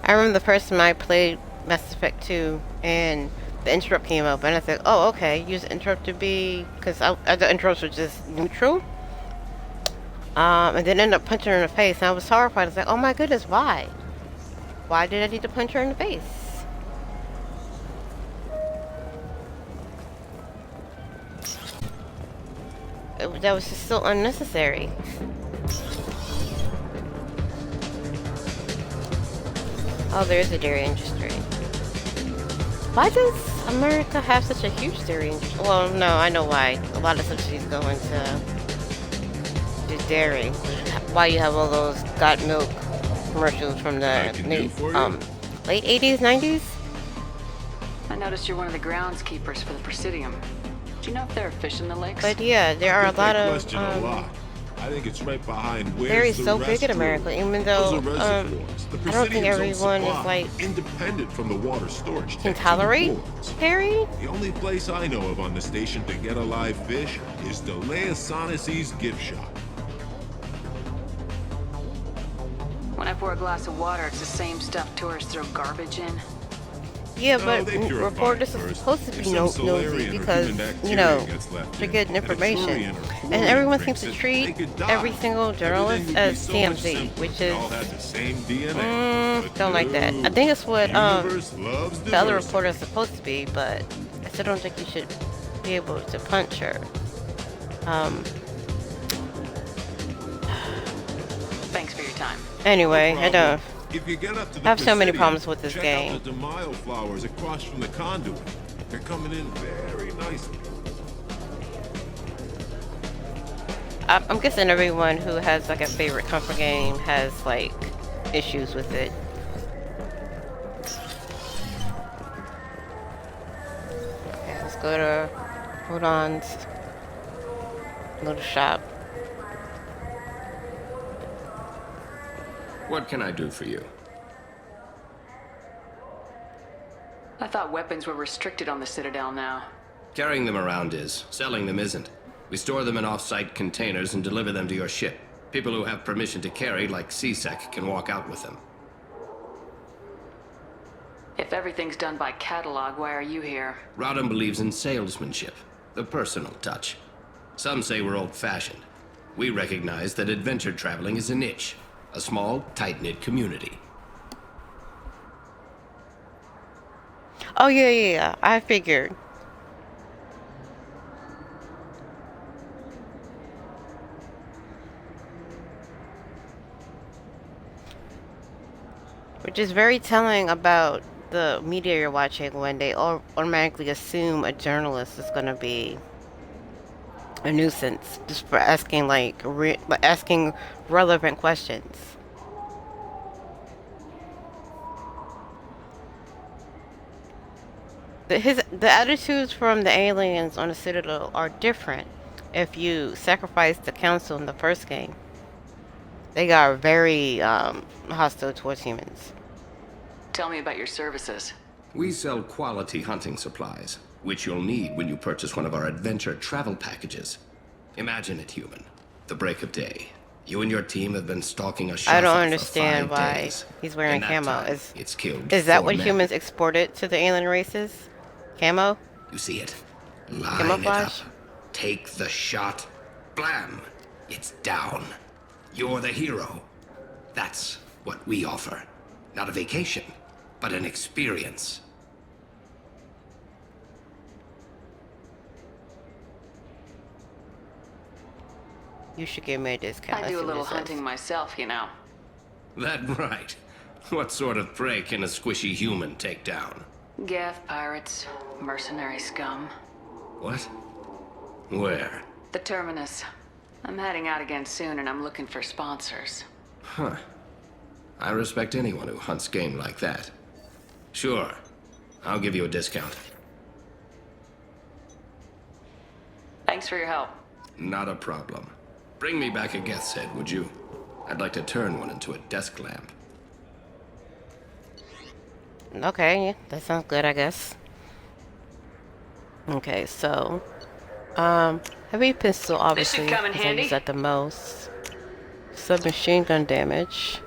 I remember the first time I played Mass Effect 2 and the interrupt came up and I said, oh, okay, use the interrupt to be, because the interrupts were just neutral. And then ended up punching her in the face and I was horrified. I was like, oh my goodness, why? Why did I need to punch her in the face? That was just so unnecessary. Oh, there's a dairy industry. Why does America have such a huge dairy industry? Well, no, I know why. A lot of subsidies go into dairy. Why you have all those got milk commercials from the late 80s, 90s? I noticed you're one of the groundskeepers for the Presidium. Do you know if there are fish in the lakes? But yeah, there are a lot of I think it's right behind where's dairy's the so big in America, even though I don't think everyone is like independent from the water storage can tolerate dairy. The only place I know of on the station to get a live fish is Delea Sonesi's gift shop. When I pour a glass of water, it's the same stuff tourists throw garbage in. Yeah, but reporters are supposed to be nosy because, you know, they're getting information. And everyone seems to treat every single journalist as TMZ, which is, don't like that. I think it's what the other reporter is supposed to be, but I still don't think you should be able to punch her. Thanks for your time. Anyway, I don't. If you get up to the I have so many Presidium, problems with this check game. out the DeMaio flowers across from the conduit. They're coming in very nicely. I'm guessing everyone who has like a favorite comfort game has like issues with it. Okay, let's go to Rodon's little shop. What can I do for you? I thought weapons were restricted on the Citadel now. Carrying them around is. Selling them isn't. We store them in off-site containers and deliver them to your ship. People who have permission to carry, like CSEC, can walk out with them. If everything's done by catalog, why are you here? Rodham believes in salesmanship, the personal touch. Some say we're old-fashioned. We recognize that adventure traveling is a niche. A small, tight-knit community. Oh, yeah. I figured. Which is very telling about the media you're watching when they automatically assume a journalist is going to be a nuisance just for asking asking relevant questions. The attitudes from the aliens on the Citadel are different. If you sacrifice the Council in the first game, they got very hostile towards humans. Tell me about your services. We sell quality hunting supplies, which you'll need when you purchase one of our adventure travel packages. Imagine it, human. The break of day. You and your team have been stalking a I Shepard don't for understand 5 why days. he's wearing In that camo. time, it's killed Is that 4 what men. humans exported to the alien races? Camo? You see it? Line Camouflage? it up. Take the shot. Blam! It's down. You're the hero. That's what we offer. Not a vacation, but an experience. You should give me a discount. I do a see little what it says. hunting myself, you know. That right. What sort of prey can a squishy human take down? Gaff pirates, mercenary scum. What? Where? The Terminus. I'm heading out again soon and I'm looking for sponsors. Huh. I respect anyone who hunts game like that. Sure. I'll give you a discount. Thanks for your help. Not a problem. Bring me back a Geth's head, would you? I'd like to turn one into a desk lamp. Okay, yeah, that sounds good, I guess. Okay, so heavy pistol obviously come in because I handy. use that the most. Submachine gun damage.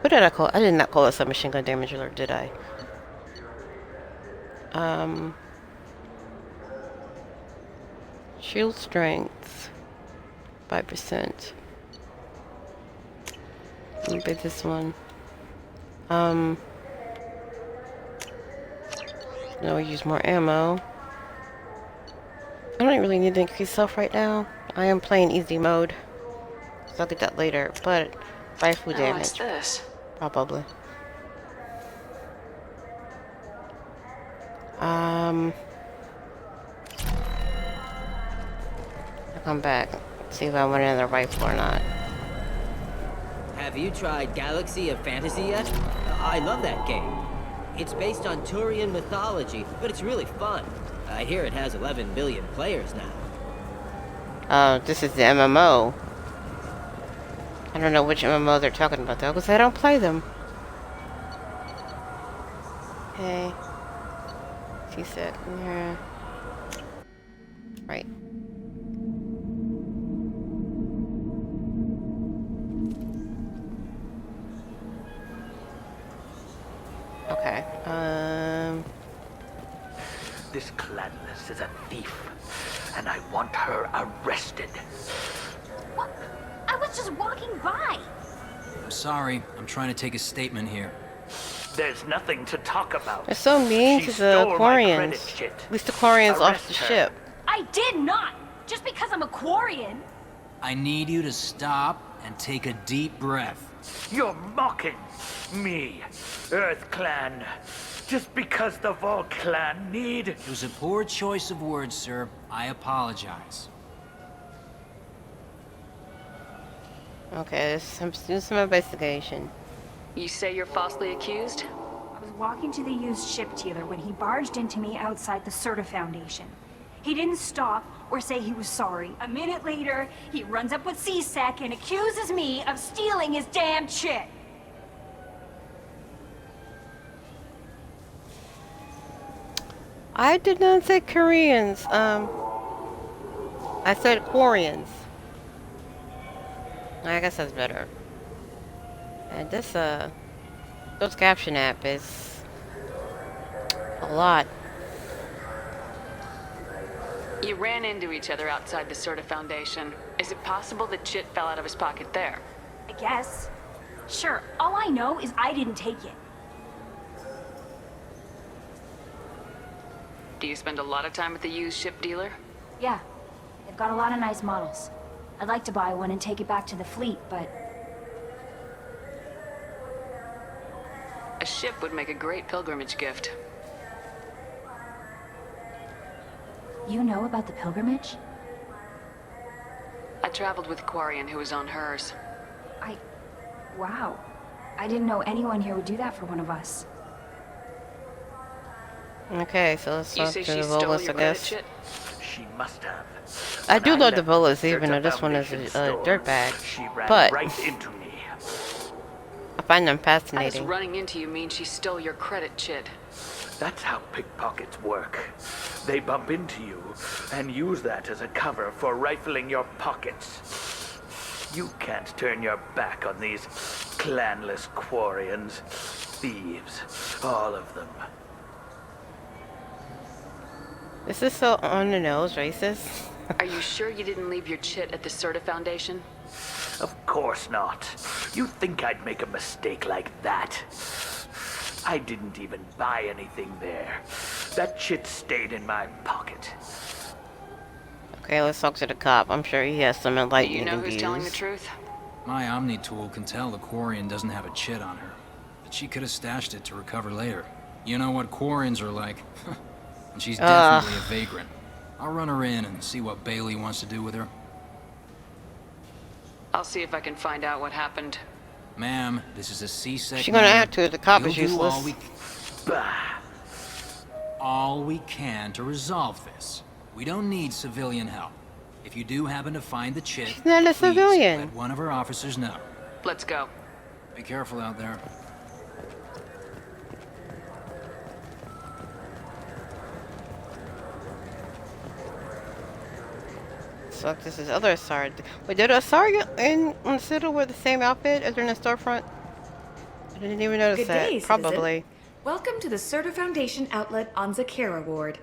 What did I call? I did not call it submachine gun damage, or did I? Shield strength 5%. Maybe this one. No, use more ammo. I don't really need to increase self right now. I am playing easy mode, so I'll get that later. But rifle Oh, damage, what's this? probably. I'll come back, see if I want another rifle or not. Have you tried Galaxy of Fantasy yet? I love that game. It's based on Turian mythology, but it's really fun. I hear it has 11 billion players now. Oh, this is the MMO. I don't know which MMO they're talking about though, because I don't play them. Okay. T-set in here. Right. Okay. This Cladless is a thief, and I want her arrested. What? I was just walking by. I'm sorry. I'm trying to take a statement here. There's nothing to talk about. They're so mean She to the stole my credit Quarians. shit. At least the Quarians off the Arrest her. ship. I did not. Just because I'm a Quarian. I need you to stop and take a deep breath. You're mocking me, Earth Clan. Just because the Vol Clan need... It was a poor choice of words, sir. I apologize. Okay, let's do some investigation. You say you're falsely accused? I was walking to the used ship dealer when he barged into me outside the Serta Foundation. He didn't stop or say he was sorry. A minute later, he runs up with C-Sec and accuses me of stealing his damn shit. I did not say Koreans. I said Quarians. I guess that's better. And this, those caption app is a lot. You ran into each other outside the Serta Foundation. Is it possible that Chit fell out of his pocket there? I guess. Sure, all I know is I didn't take it. Do you spend a lot of time at the used ship dealer? Yeah, they've got a lot of nice models. I'd like to buy one and take it back to the fleet, but... A ship would make a great pilgrimage gift. You know about the pilgrimage? I traveled with a Quarian who was on hers. Wow. I didn't know anyone here would do that for one of us. Okay, so let's You talk say to she the stole Volus, your I credit, guess. Chit? She must have. I do When love the left Volus, even though Serta this one is Foundation a store, dirtbag. She ran But right into me. I find them How does fascinating. running into you mean she stole your credit, Chit? That's how pickpockets work. They bump into you and use that as a cover for rifling your pockets. You can't turn your back on these clanless Quarians. Thieves. All of them. This is so on the nose racist. Are you sure you didn't leave your chit at the Serta Foundation? Of course not. You think I'd make a mistake like that? I didn't even buy anything there. That chit stayed in my pocket. Okay, let's talk to the cop. I'm sure he has some enlightening You know who's views. telling the truth? My Omni tool can tell the Quarian doesn't have a chit on her, but she could have stashed it to recover later. You know what Quarians are like. And she's definitely a vagrant. I'll run her in and see what Bailey wants to do with her. I'll see if I can find out what happened. Ma'am, this is a C-sec. She's gonna act to it. The cop We'll is do useless. all we can to resolve this. We don't need civilian help. If you do happen to find the chit, She's not a please civilian. let one of our officers know. Let's go. Be careful out there. So this is other Asari. Wait, did Asari in on Citadel wear the same outfit as they're in the storefront? I didn't even notice Good that. day, Probably. citizen. Welcome to the Serta Foundation outlet on Zakera Ward.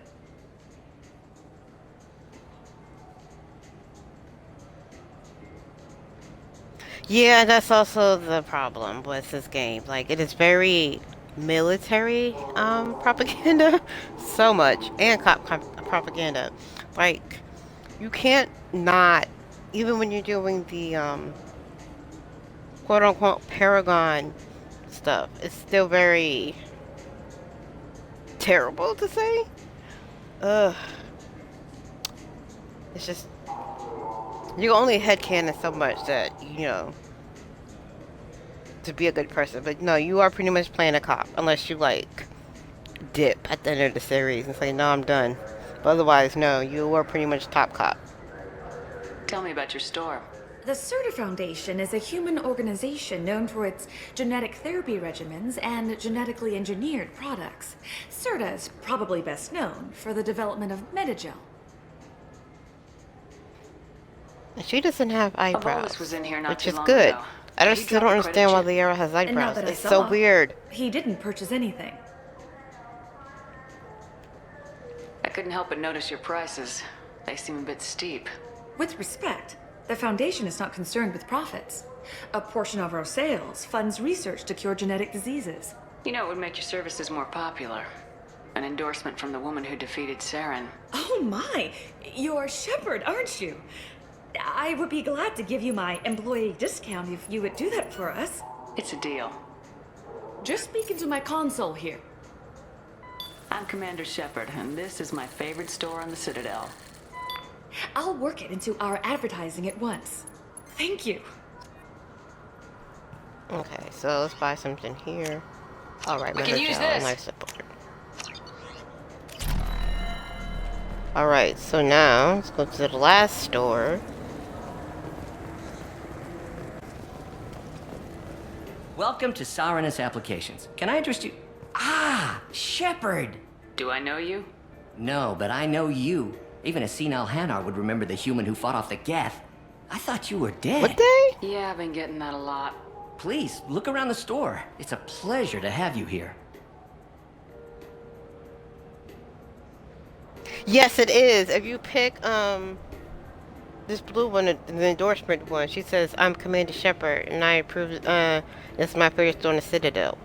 Yeah, that's also the problem with this game. Like, it is very military propaganda, so much, and cop propaganda. Like, you can't not, even when you're doing the quote unquote Paragon stuff, it's still very terrible to say. Ugh. It's just, you only headcanon so much that, you know, to be a good person. But no, you are pretty much playing a cop. Unless you, like, dip at the end of the series and say, no, I'm done. But otherwise, no, you are pretty much top cop. Tell me about your store. The Serta Foundation is a human organization known for its genetic therapy regimens and genetically engineered products. Serta is probably best known for the development of Metagel. She doesn't have eyebrows, was in here not which too is long good. ago. I Did just he still drop don't a understand why credit the arrow has And now eyebrows. that I It's so saw, weird. He didn't purchase anything. I couldn't help but notice your prices. They seem a bit steep. With respect, the Foundation is not concerned with profits. A portion of our sales funds research to cure genetic diseases. You know, it would make your services more popular. An endorsement from the woman who defeated Saren. Oh my! You're Shepard, aren't you? I would be glad to give you my employee discount if you would do that for us. It's a deal. Just speak into my console here. I'm Commander Shepard, and this is my favorite store on the Citadel. I'll work it into our advertising at once. Thank you. Okay, so let's buy something here. Alright, We can use this. Life support. Alright, so now let's go to the last store. Welcome to Sarenus Applications. Can I interest you? Ah, Shepard! Do I know you? No, but I know you. Even a senile Hanar would remember the human who fought off the Geth. I thought you were dead. What day? Yeah, I've been getting that a lot. Please, look around the store. It's a pleasure to have you here. Yes, it is. If you pick this blue one, the endorsement one, she says, "I'm Commander Shepard, and I approve. It's my favorite store in the Citadel."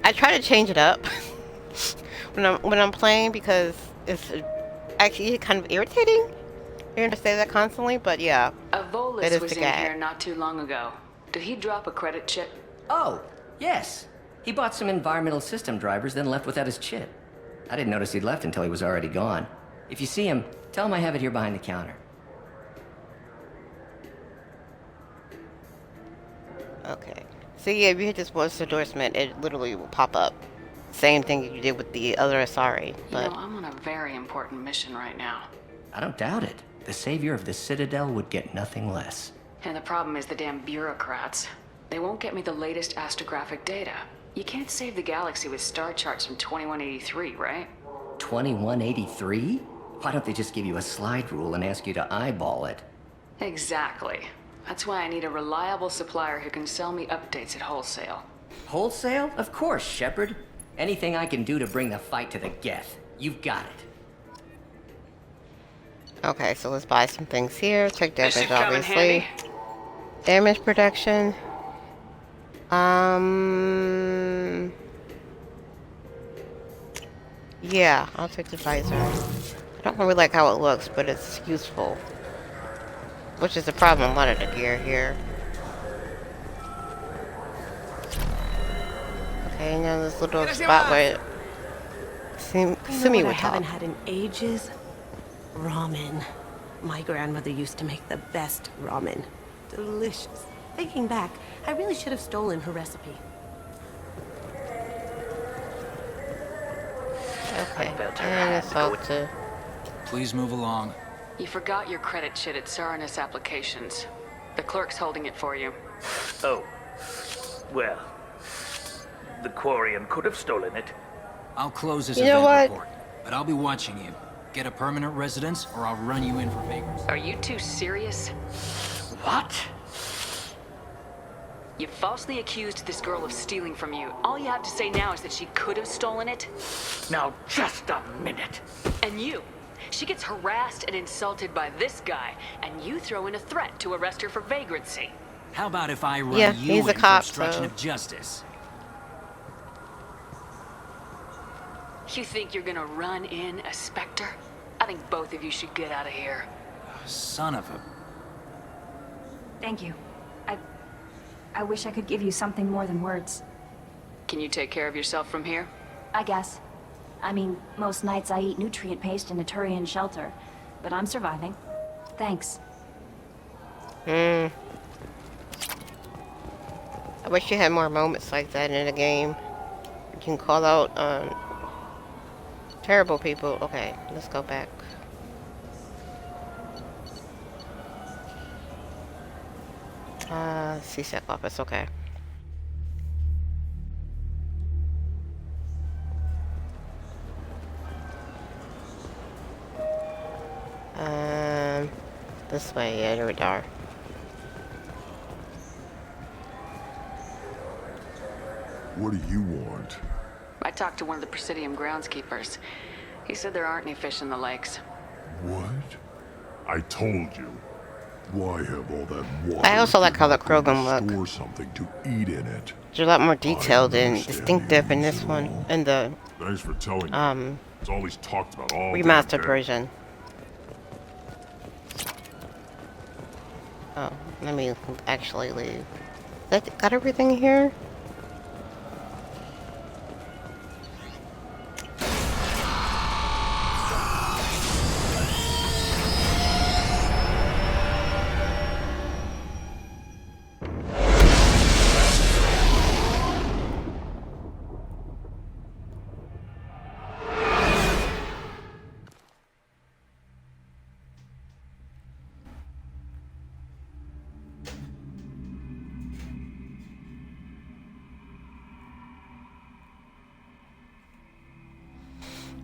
I try to change it up when I'm playing because it's actually kind of irritating hearing to say that constantly. But yeah, A that Volus is was the in guy. here not too long ago. Did he drop a credit chip? Oh, yes. He bought some environmental system drivers, then left without his chit. I didn't notice he'd left until he was already gone. If you see him, tell him I have it here behind the counter. Okay. So yeah, if you hit this voice endorsement, it literally will pop up. Same thing you did with the other Asari. You But know, I'm on a very important mission right now. I don't doubt it. The savior of the Citadel would get nothing less. And the problem is the damn bureaucrats. They won't get me the latest astrographic data. You can't save the galaxy with star charts from 2183, right? 2183? Why don't they just give you a slide rule and ask you to eyeball it? Exactly. That's why I need a reliable supplier who can sell me updates at wholesale. Wholesale? Of course, Shepard. Anything I can do to bring the fight to the Geth. You've got it. Okay, so let's buy some things here. Take This damage, should come in obviously. handy. Damage protection. Yeah, I'll take the visor. I don't really like how it looks, but it's useful. Which is the problem with a lot of the gear here. Okay, now this little spot where Kasumi would I haven't talk. had in ages? Ramen. My grandmother used to make the best ramen. Delicious. Thinking back, I really should have stolen her recipe. Okay, and it's all to... Please move along. You forgot your credit sheet at Saranus Applications. The clerk's holding it for you. Oh. Well. The Quarian could have stolen it. I'll close this You know event what? report, but I'll be watching you. Get a permanent residence, or I'll run you in for vagrancy. Are you two serious? What? You falsely accused this girl of stealing from you. All you have to say now is that she could have stolen it. Now, just a minute. And you. She gets harassed and insulted by this guy, and you throw in a threat to arrest her for vagrancy. How about if I run Yeah, you he's a in cop, for obstruction so- of justice? You think you're gonna run in a Spectre? I think both of you should get out of here. Son of a... Thank you. I wish I could give you something more than words. Can you take care of yourself from here? I guess. I mean, most nights I eat nutrient paste in a Turian shelter, but I'm surviving. Thanks. I wish you had more moments like that in the game. You can call out terrible people. Okay, let's go back. CSEC office, okay. This way, yeah, there we are. What do you want? I talked to one of the Presidium groundskeepers. He said there aren't any fish in the lakes. What? I told you. Why have all that water? I also like how the if you're not Krogan gonna look. Store something to eat in it. They're a lot more detailed and distinctive in this one, in the Thanks for telling me. It's all he's talked about all remastered damn day. version. Oh, let me actually leave. That got everything here?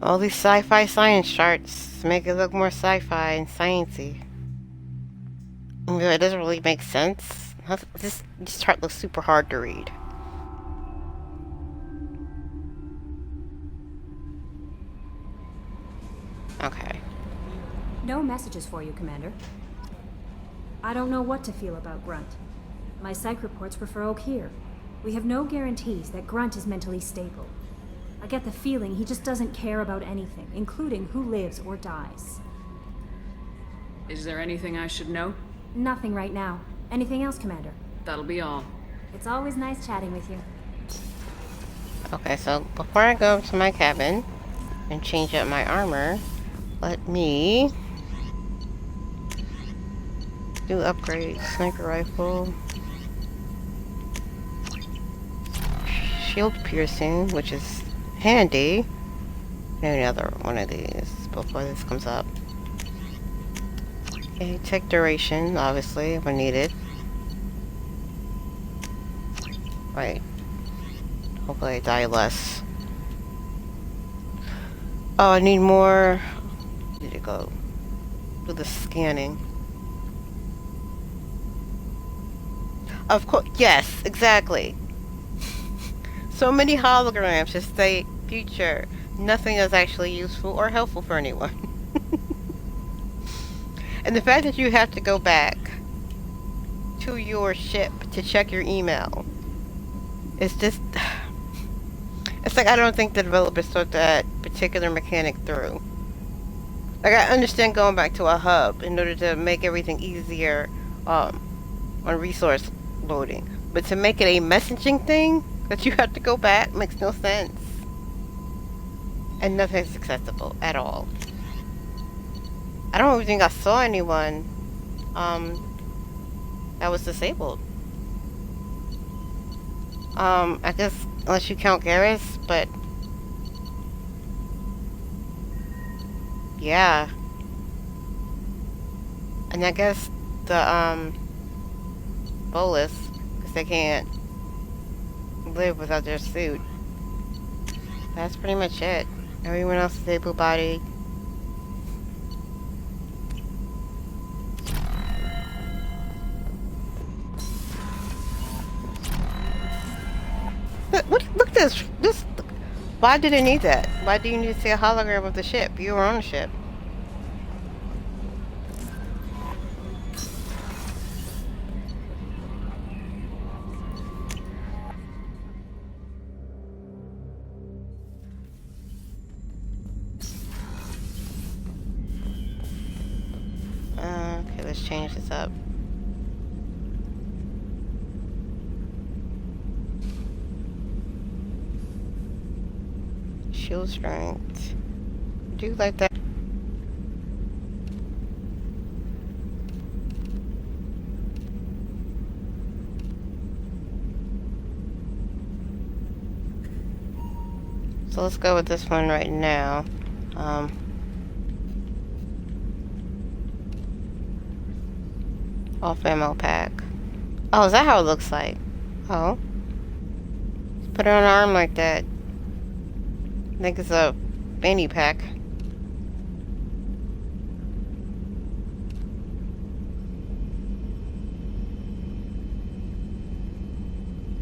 All these sci-fi science charts make it look more sci-fi and sciencey. It doesn't really make sense. This chart looks super hard to read. Okay. No messages for you, Commander. I don't know what to feel about Grunt. My psych reports refer Oak here. We have no guarantees that Grunt is mentally stable. I get the feeling he just doesn't care about anything, including who lives or dies. Is there anything I should know? Nothing right now. Anything else, Commander? That'll be all. It's always nice chatting with you. Okay, so before I go to my cabin and change up my armor, let me do upgrades. Sniper rifle, shield piercing, which is handy. Maybe another one of these before this comes up. Okay, tech duration, obviously, if I need it. Right. Hopefully I die less. Oh, I need more. Where did it go? Do the scanning. Of course, yes, exactly. So many holograms just say future. Nothing is actually useful or helpful for anyone. And the fact that you have to go back to your ship to check your email is just... It's like I don't think the developers thought that particular mechanic through. Like, I understand going back to a hub in order to make everything easier on resource loading. But to make it a messaging thing that you have to go back makes no sense. And nothing's accessible at all. I don't even think I saw anyone that was disabled. I guess unless you count Garrus, but yeah. And I guess the Bolus, because they can't live without their suit. That's pretty much it. Everyone else is able-bodied. Look at this. Why did it need that? Why do you need to see a hologram of the ship? You were on the ship. Okay, let's change this up. Shield strength. Do you like that? So let's go with this one right now. Off ammo pack. Oh, is that how it looks like? Oh. Put it on an arm like that. I think it's a fanny pack.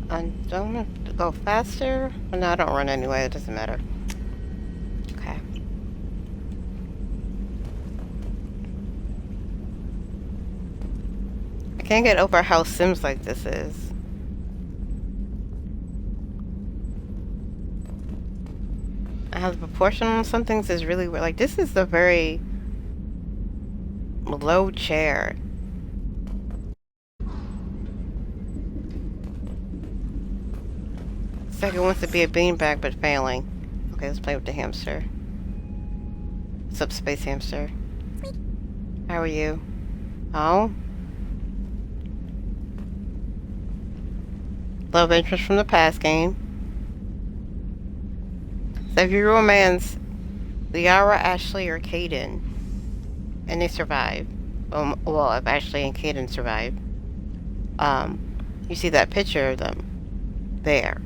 I don't have to go faster. Well, no, I don't run anyway. It doesn't matter. Okay. I can't get over how Sims like this is. How the proportion on some things is really weird. Like, this is a very low chair. Second wants to be a beanbag, but failing. Okay, let's play with the hamster. What's up, space hamster? How are you? Oh? Love interest from the past game. So if you romance Liara, Ashley, or Caden, and they survive, well, if Ashley and Caden survive, you see that picture of them there.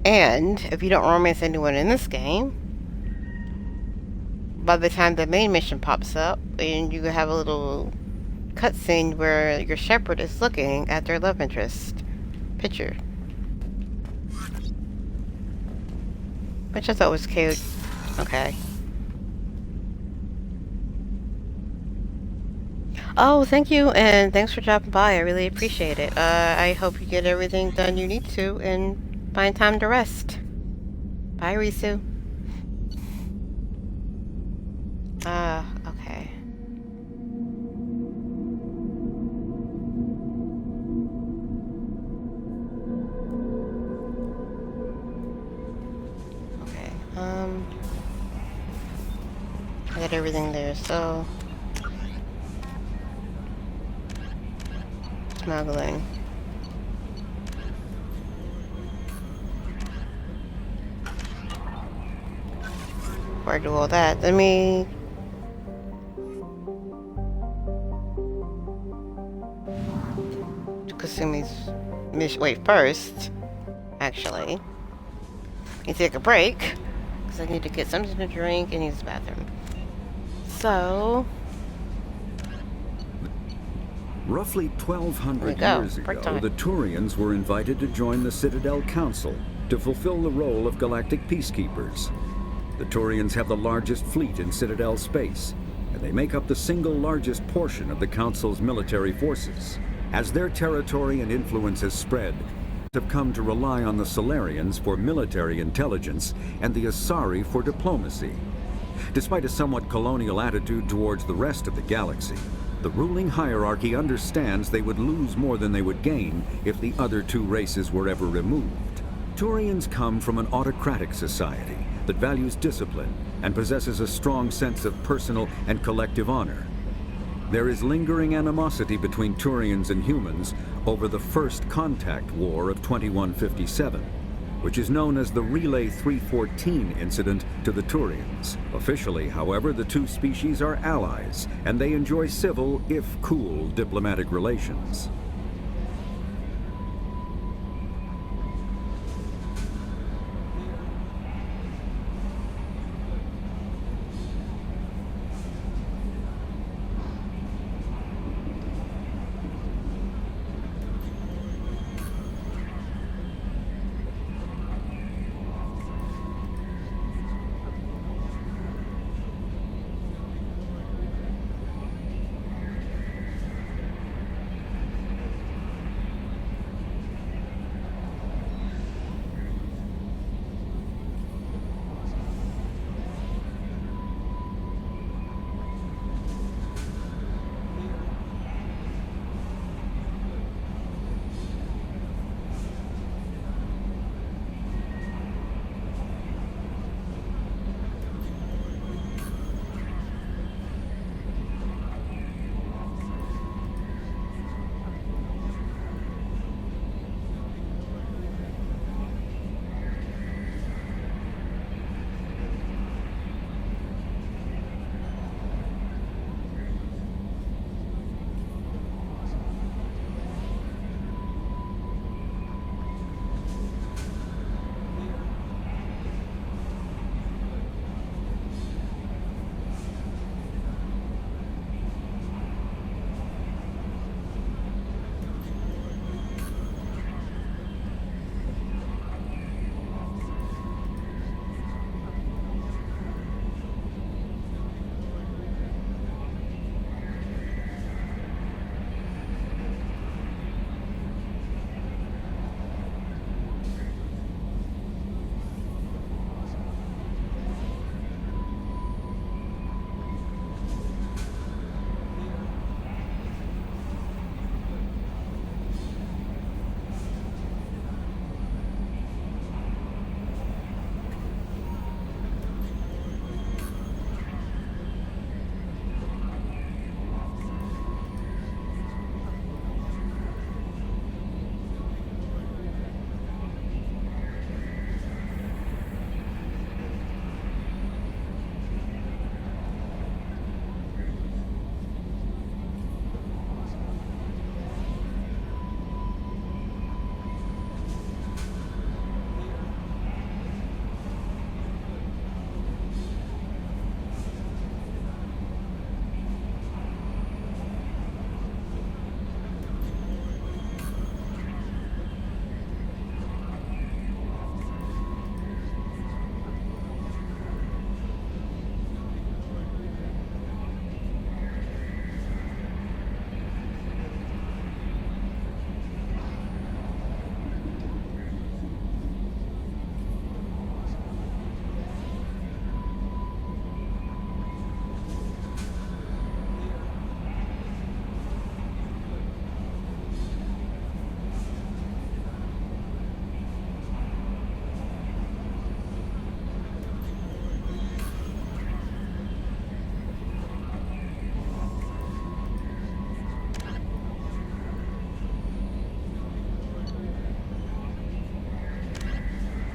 And if you don't romance anyone in this game, by the time the main mission pops up, and you have a little cutscene where your Shepard is looking at their love interest picture. Which I thought was cute. Okay. Oh, thank you, and thanks for dropping by. I really appreciate it. I hope you get everything done you need to, and find time to rest. Bye, Risu. Okay. I got everything there, so... Smuggling. Before I do all that, let me... Kasumi's mission. Wait, first, actually, you take a break because I need to get something to drink and use the bathroom. So, Roughly 1,200 There you go. years Break ago, time. the Turians were invited to join the Citadel Council to fulfill the role of galactic peacekeepers. The Turians have the largest fleet in Citadel space, and they make up the single largest portion of the Council's military forces. As their territory and influence has spread, have come to rely on the Solarians for military intelligence and the Asari for diplomacy. Despite a somewhat colonial attitude towards the rest of the galaxy, the ruling hierarchy understands they would lose more than they would gain if the other two races were ever removed. Turians come from an autocratic society that values discipline and possesses a strong sense of personal and collective honor. There is lingering animosity between Turians and humans over the First Contact War of 2157, which is known as the Relay 314 incident to the Turians. Officially, however, the two species are allies, and they enjoy civil, if cool, diplomatic relations.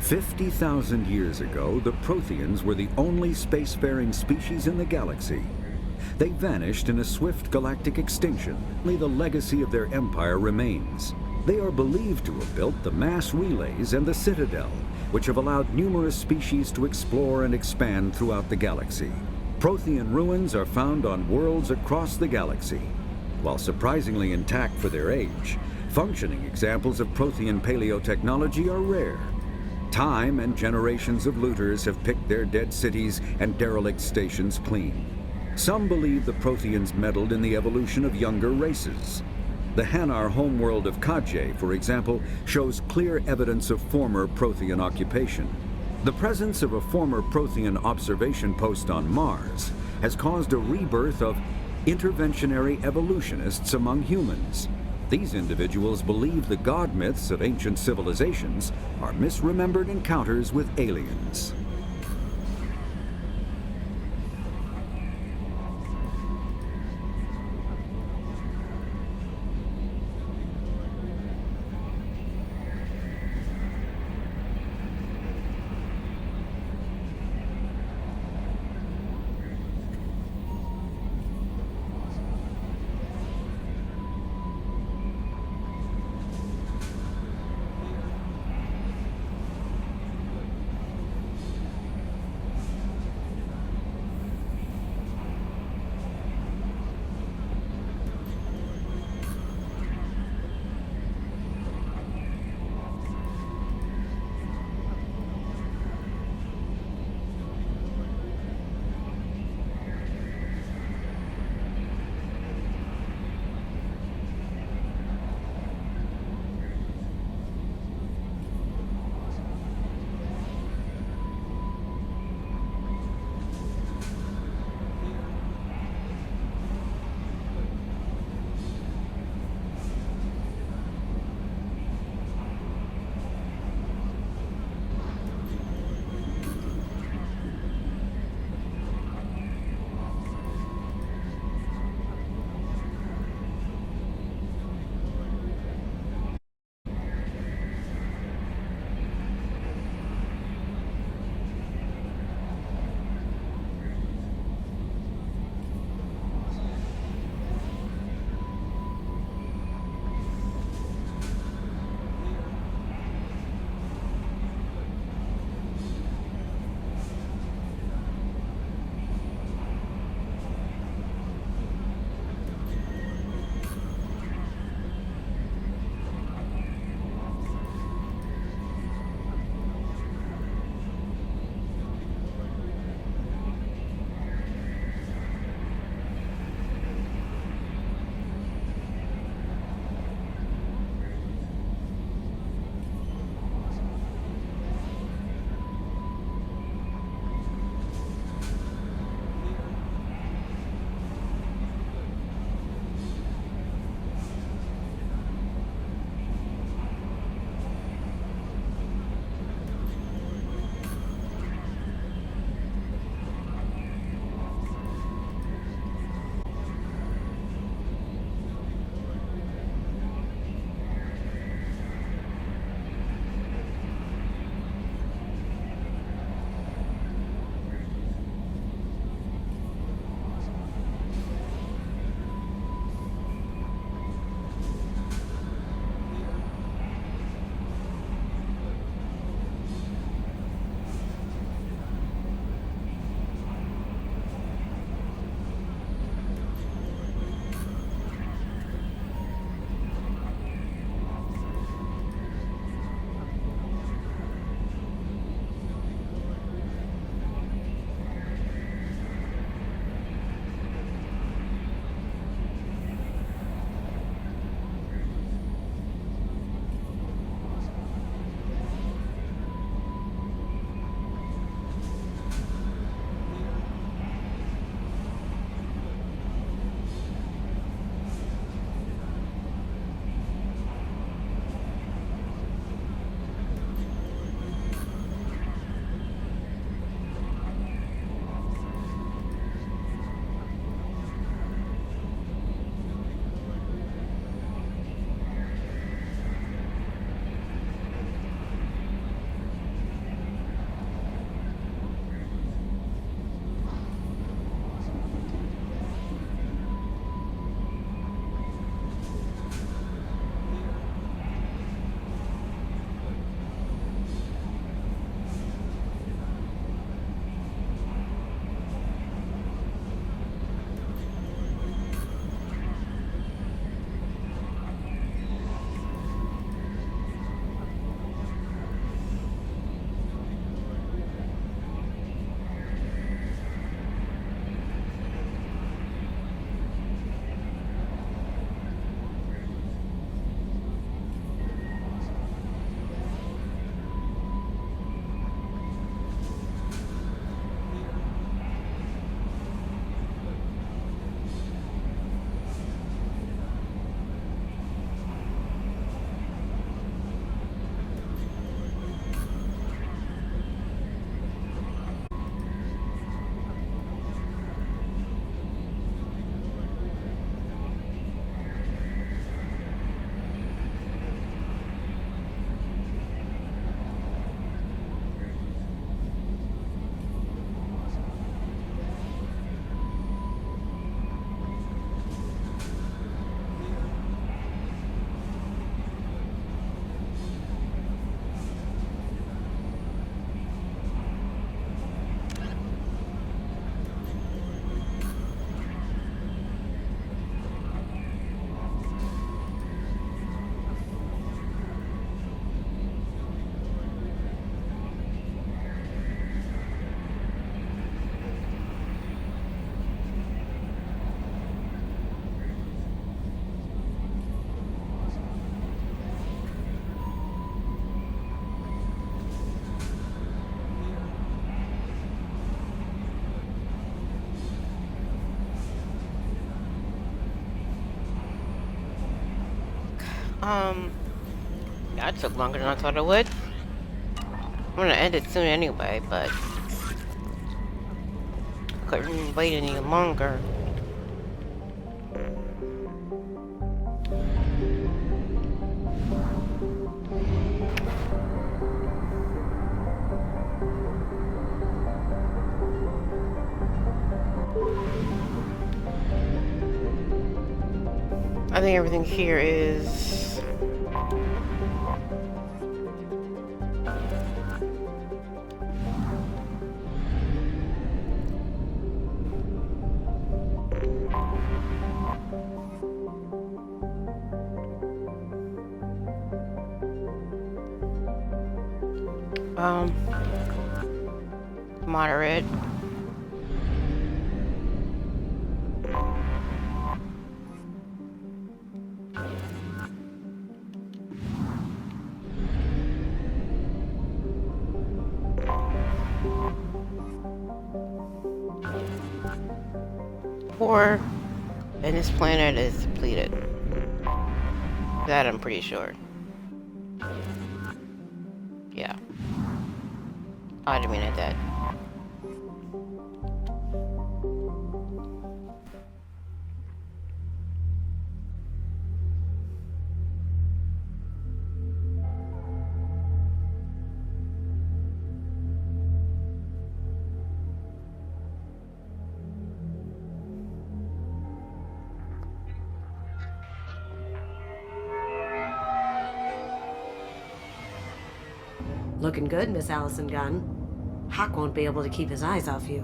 "50,000 years ago, the Protheans were the only spacefaring species in the galaxy. They vanished in a swift galactic extinction. Only the legacy of their empire remains. They are believed to have built the mass relays and the Citadel, which have allowed numerous species to explore and expand throughout the galaxy. Prothean ruins are found on worlds across the galaxy. While surprisingly intact for their age, functioning examples of Prothean paleotechnology are rare. Time and generations of looters have picked their dead cities and derelict stations clean. Some believe the Protheans meddled in the evolution of younger races. The Hanar homeworld of Kaje, for example, shows clear evidence of former Prothean occupation. The presence of a former Prothean observation post on Mars has caused a rebirth of interventionary evolutionists among humans. These individuals believe the god myths of ancient civilizations are misremembered encounters with aliens. That took longer than I thought it would. I'm gonna end it soon anyway, but couldn't wait any longer. I think everything here is moderate. Poor, and this planet is depleted. That I'm pretty sure. Yeah. I didn't mean it that. Looking good, Miss Allison Gunn. Hawk won't be able to keep his eyes off you.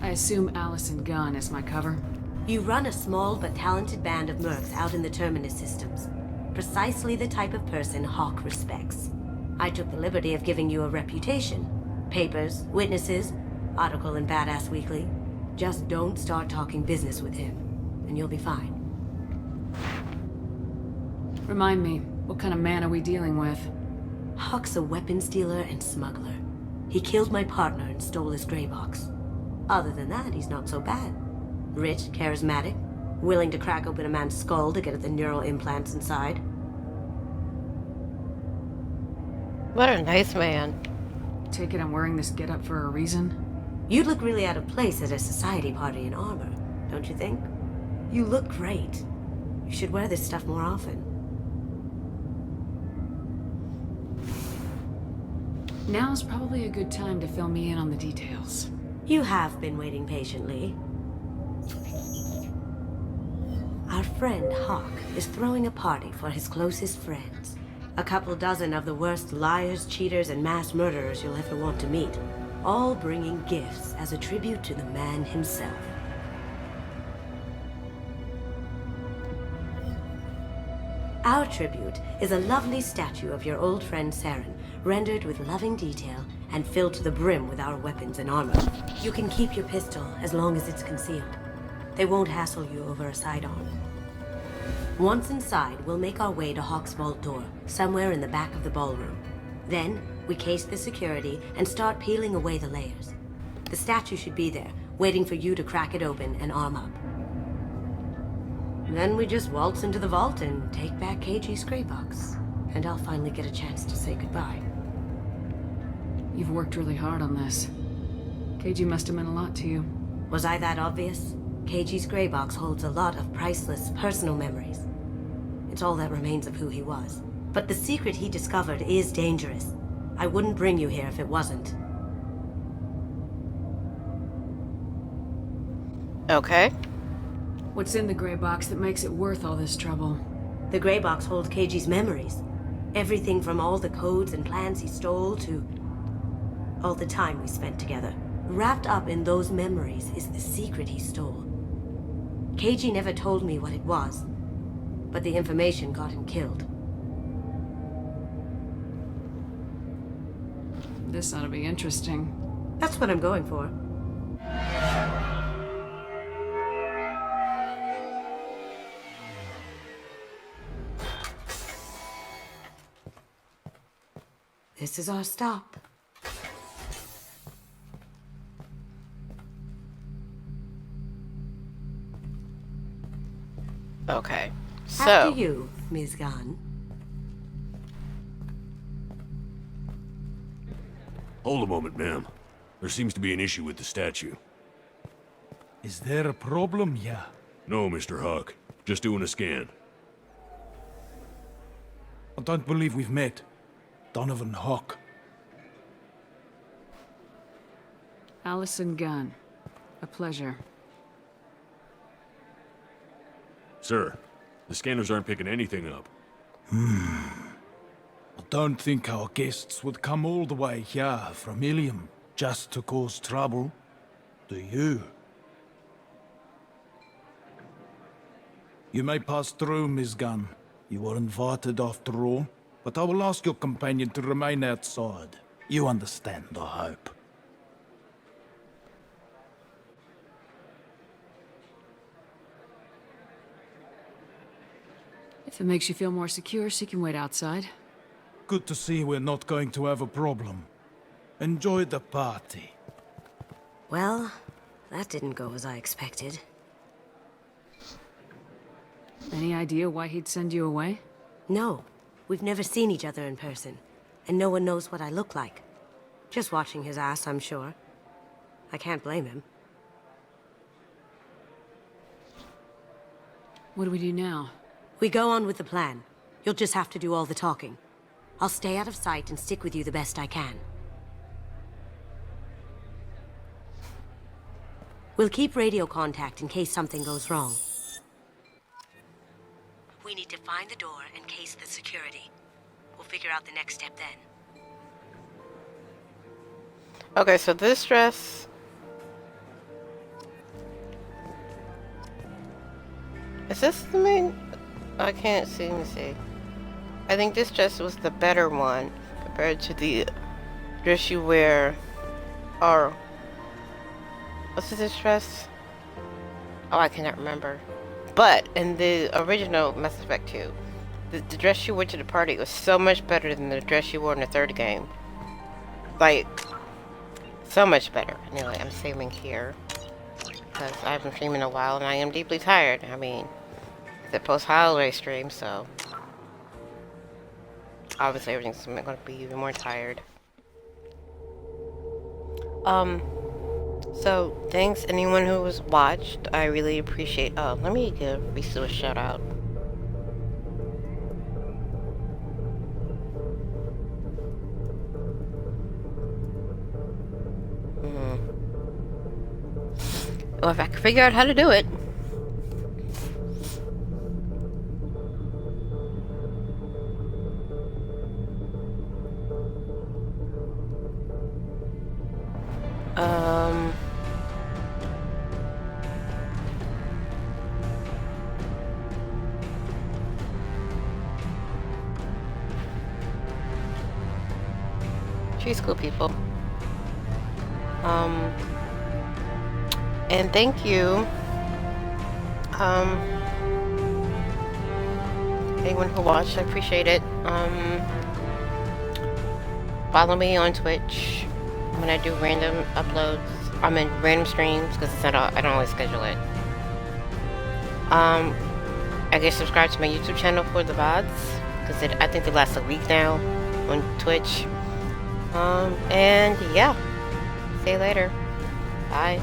I assume Allison Gunn is my cover? You run a small but talented band of mercs out in the Terminus systems. Precisely the type of person Hawk respects. I took the liberty of giving you a reputation. Papers, witnesses, article in Badass Weekly. Just don't start talking business with him, and you'll be fine. Remind me, what kind of man are we dealing with? Hawk's a weapons dealer and smuggler. He killed my partner and stole his gray box. Other than that, he's not so bad. Rich, charismatic, willing to crack open a man's skull to get at the neural implants inside. What a nice man. Take it I'm wearing this getup for a reason? You'd look really out of place at a society party in armor, don't you think? You look great. You should wear this stuff more often. Now's probably a good time to fill me in on the details. You have been waiting patiently. Our friend Hawk is throwing a party for his closest friends. A couple dozen of the worst liars, cheaters, and mass murderers you'll ever want to meet. All bringing gifts as a tribute to the man himself. Our tribute is a lovely statue of your old friend Saren, rendered with loving detail and filled to the brim with our weapons and armor. You can keep your pistol as long as it's concealed. They won't hassle you over a sidearm. Once inside, we'll make our way to Hawk's vault door, somewhere in the back of the ballroom. Then, we case the security and start peeling away the layers. The statue should be there, waiting for you to crack it open and arm up. Then we just waltz into the vault and take back KG's gray box. And I'll finally get a chance to say goodbye. You've worked really hard on this. KG must have meant a lot to you. Was I that obvious? KG's gray box holds a lot of priceless personal memories. It's all that remains of who he was. But the secret he discovered is dangerous. I wouldn't bring you here if it wasn't. Okay. What's in the gray box that makes it worth all this trouble? The gray box holds KG's memories. Everything from all the codes and plans he stole to all the time we spent together. Wrapped up in those memories is the secret he stole. KG never told me what it was, but the information got him killed. This ought to be interesting. That's what I'm going for. This is our stop. Okay. So After you, Ms. Gunn. Hold a moment, ma'am. There seems to be an issue with the statue. Is there a problem, yeah? No, Mr. Huck. Just doing a scan. I don't believe we've met. Donovan Huck. Allison Gunn. A pleasure. Sir, the scanners aren't picking anything up. I don't think our guests would come all the way here from Ilium just to cause trouble. Do you? You may pass through, Ms. Gunn. You were invited after all, but I will ask your companion to remain outside. You understand, I hope. If it makes you feel more secure, she can wait outside. Good to see we're not going to have a problem. Enjoy the party. Well, that didn't go as I expected. Any idea why he'd send you away? No. We've never seen each other in person, and no one knows what I look like. Just watching his ass, I'm sure. I can't blame him. What do we do now? We go on with the plan. You'll just have to do all the talking. I'll stay out of sight and stick with you the best I can. We'll keep radio contact in case something goes wrong. We need to find the door and case the security. We'll figure out the next step then. Okay, so this dress... Is this the main... I can't see. Let me see. I think this dress was the better one compared to the dress you wear. Or... What's this dress? Oh, I cannot remember. But in the original Mass Effect 2, the dress you wore to the party was so much better than the dress you wore in the third game. Like, so much better. Anyway, I'm saving here because I haven't streamed in a while and I am deeply tired. I mean, it's a post-holiday stream, so obviously everything's going to be even more tired. So, thanks anyone who was watched. I really appreciate... Oh, let me give Risu a shout out. Well, if I can figure out how to do it. Tree school people. And thank you. Anyone who watched, I appreciate it. Follow me on Twitch when I do random uploads. I'm in random streams because it's not I don't always schedule it. I guess subscribe to my YouTube channel for the VODs because I think they last a week now on Twitch. And yeah, see you later. Bye.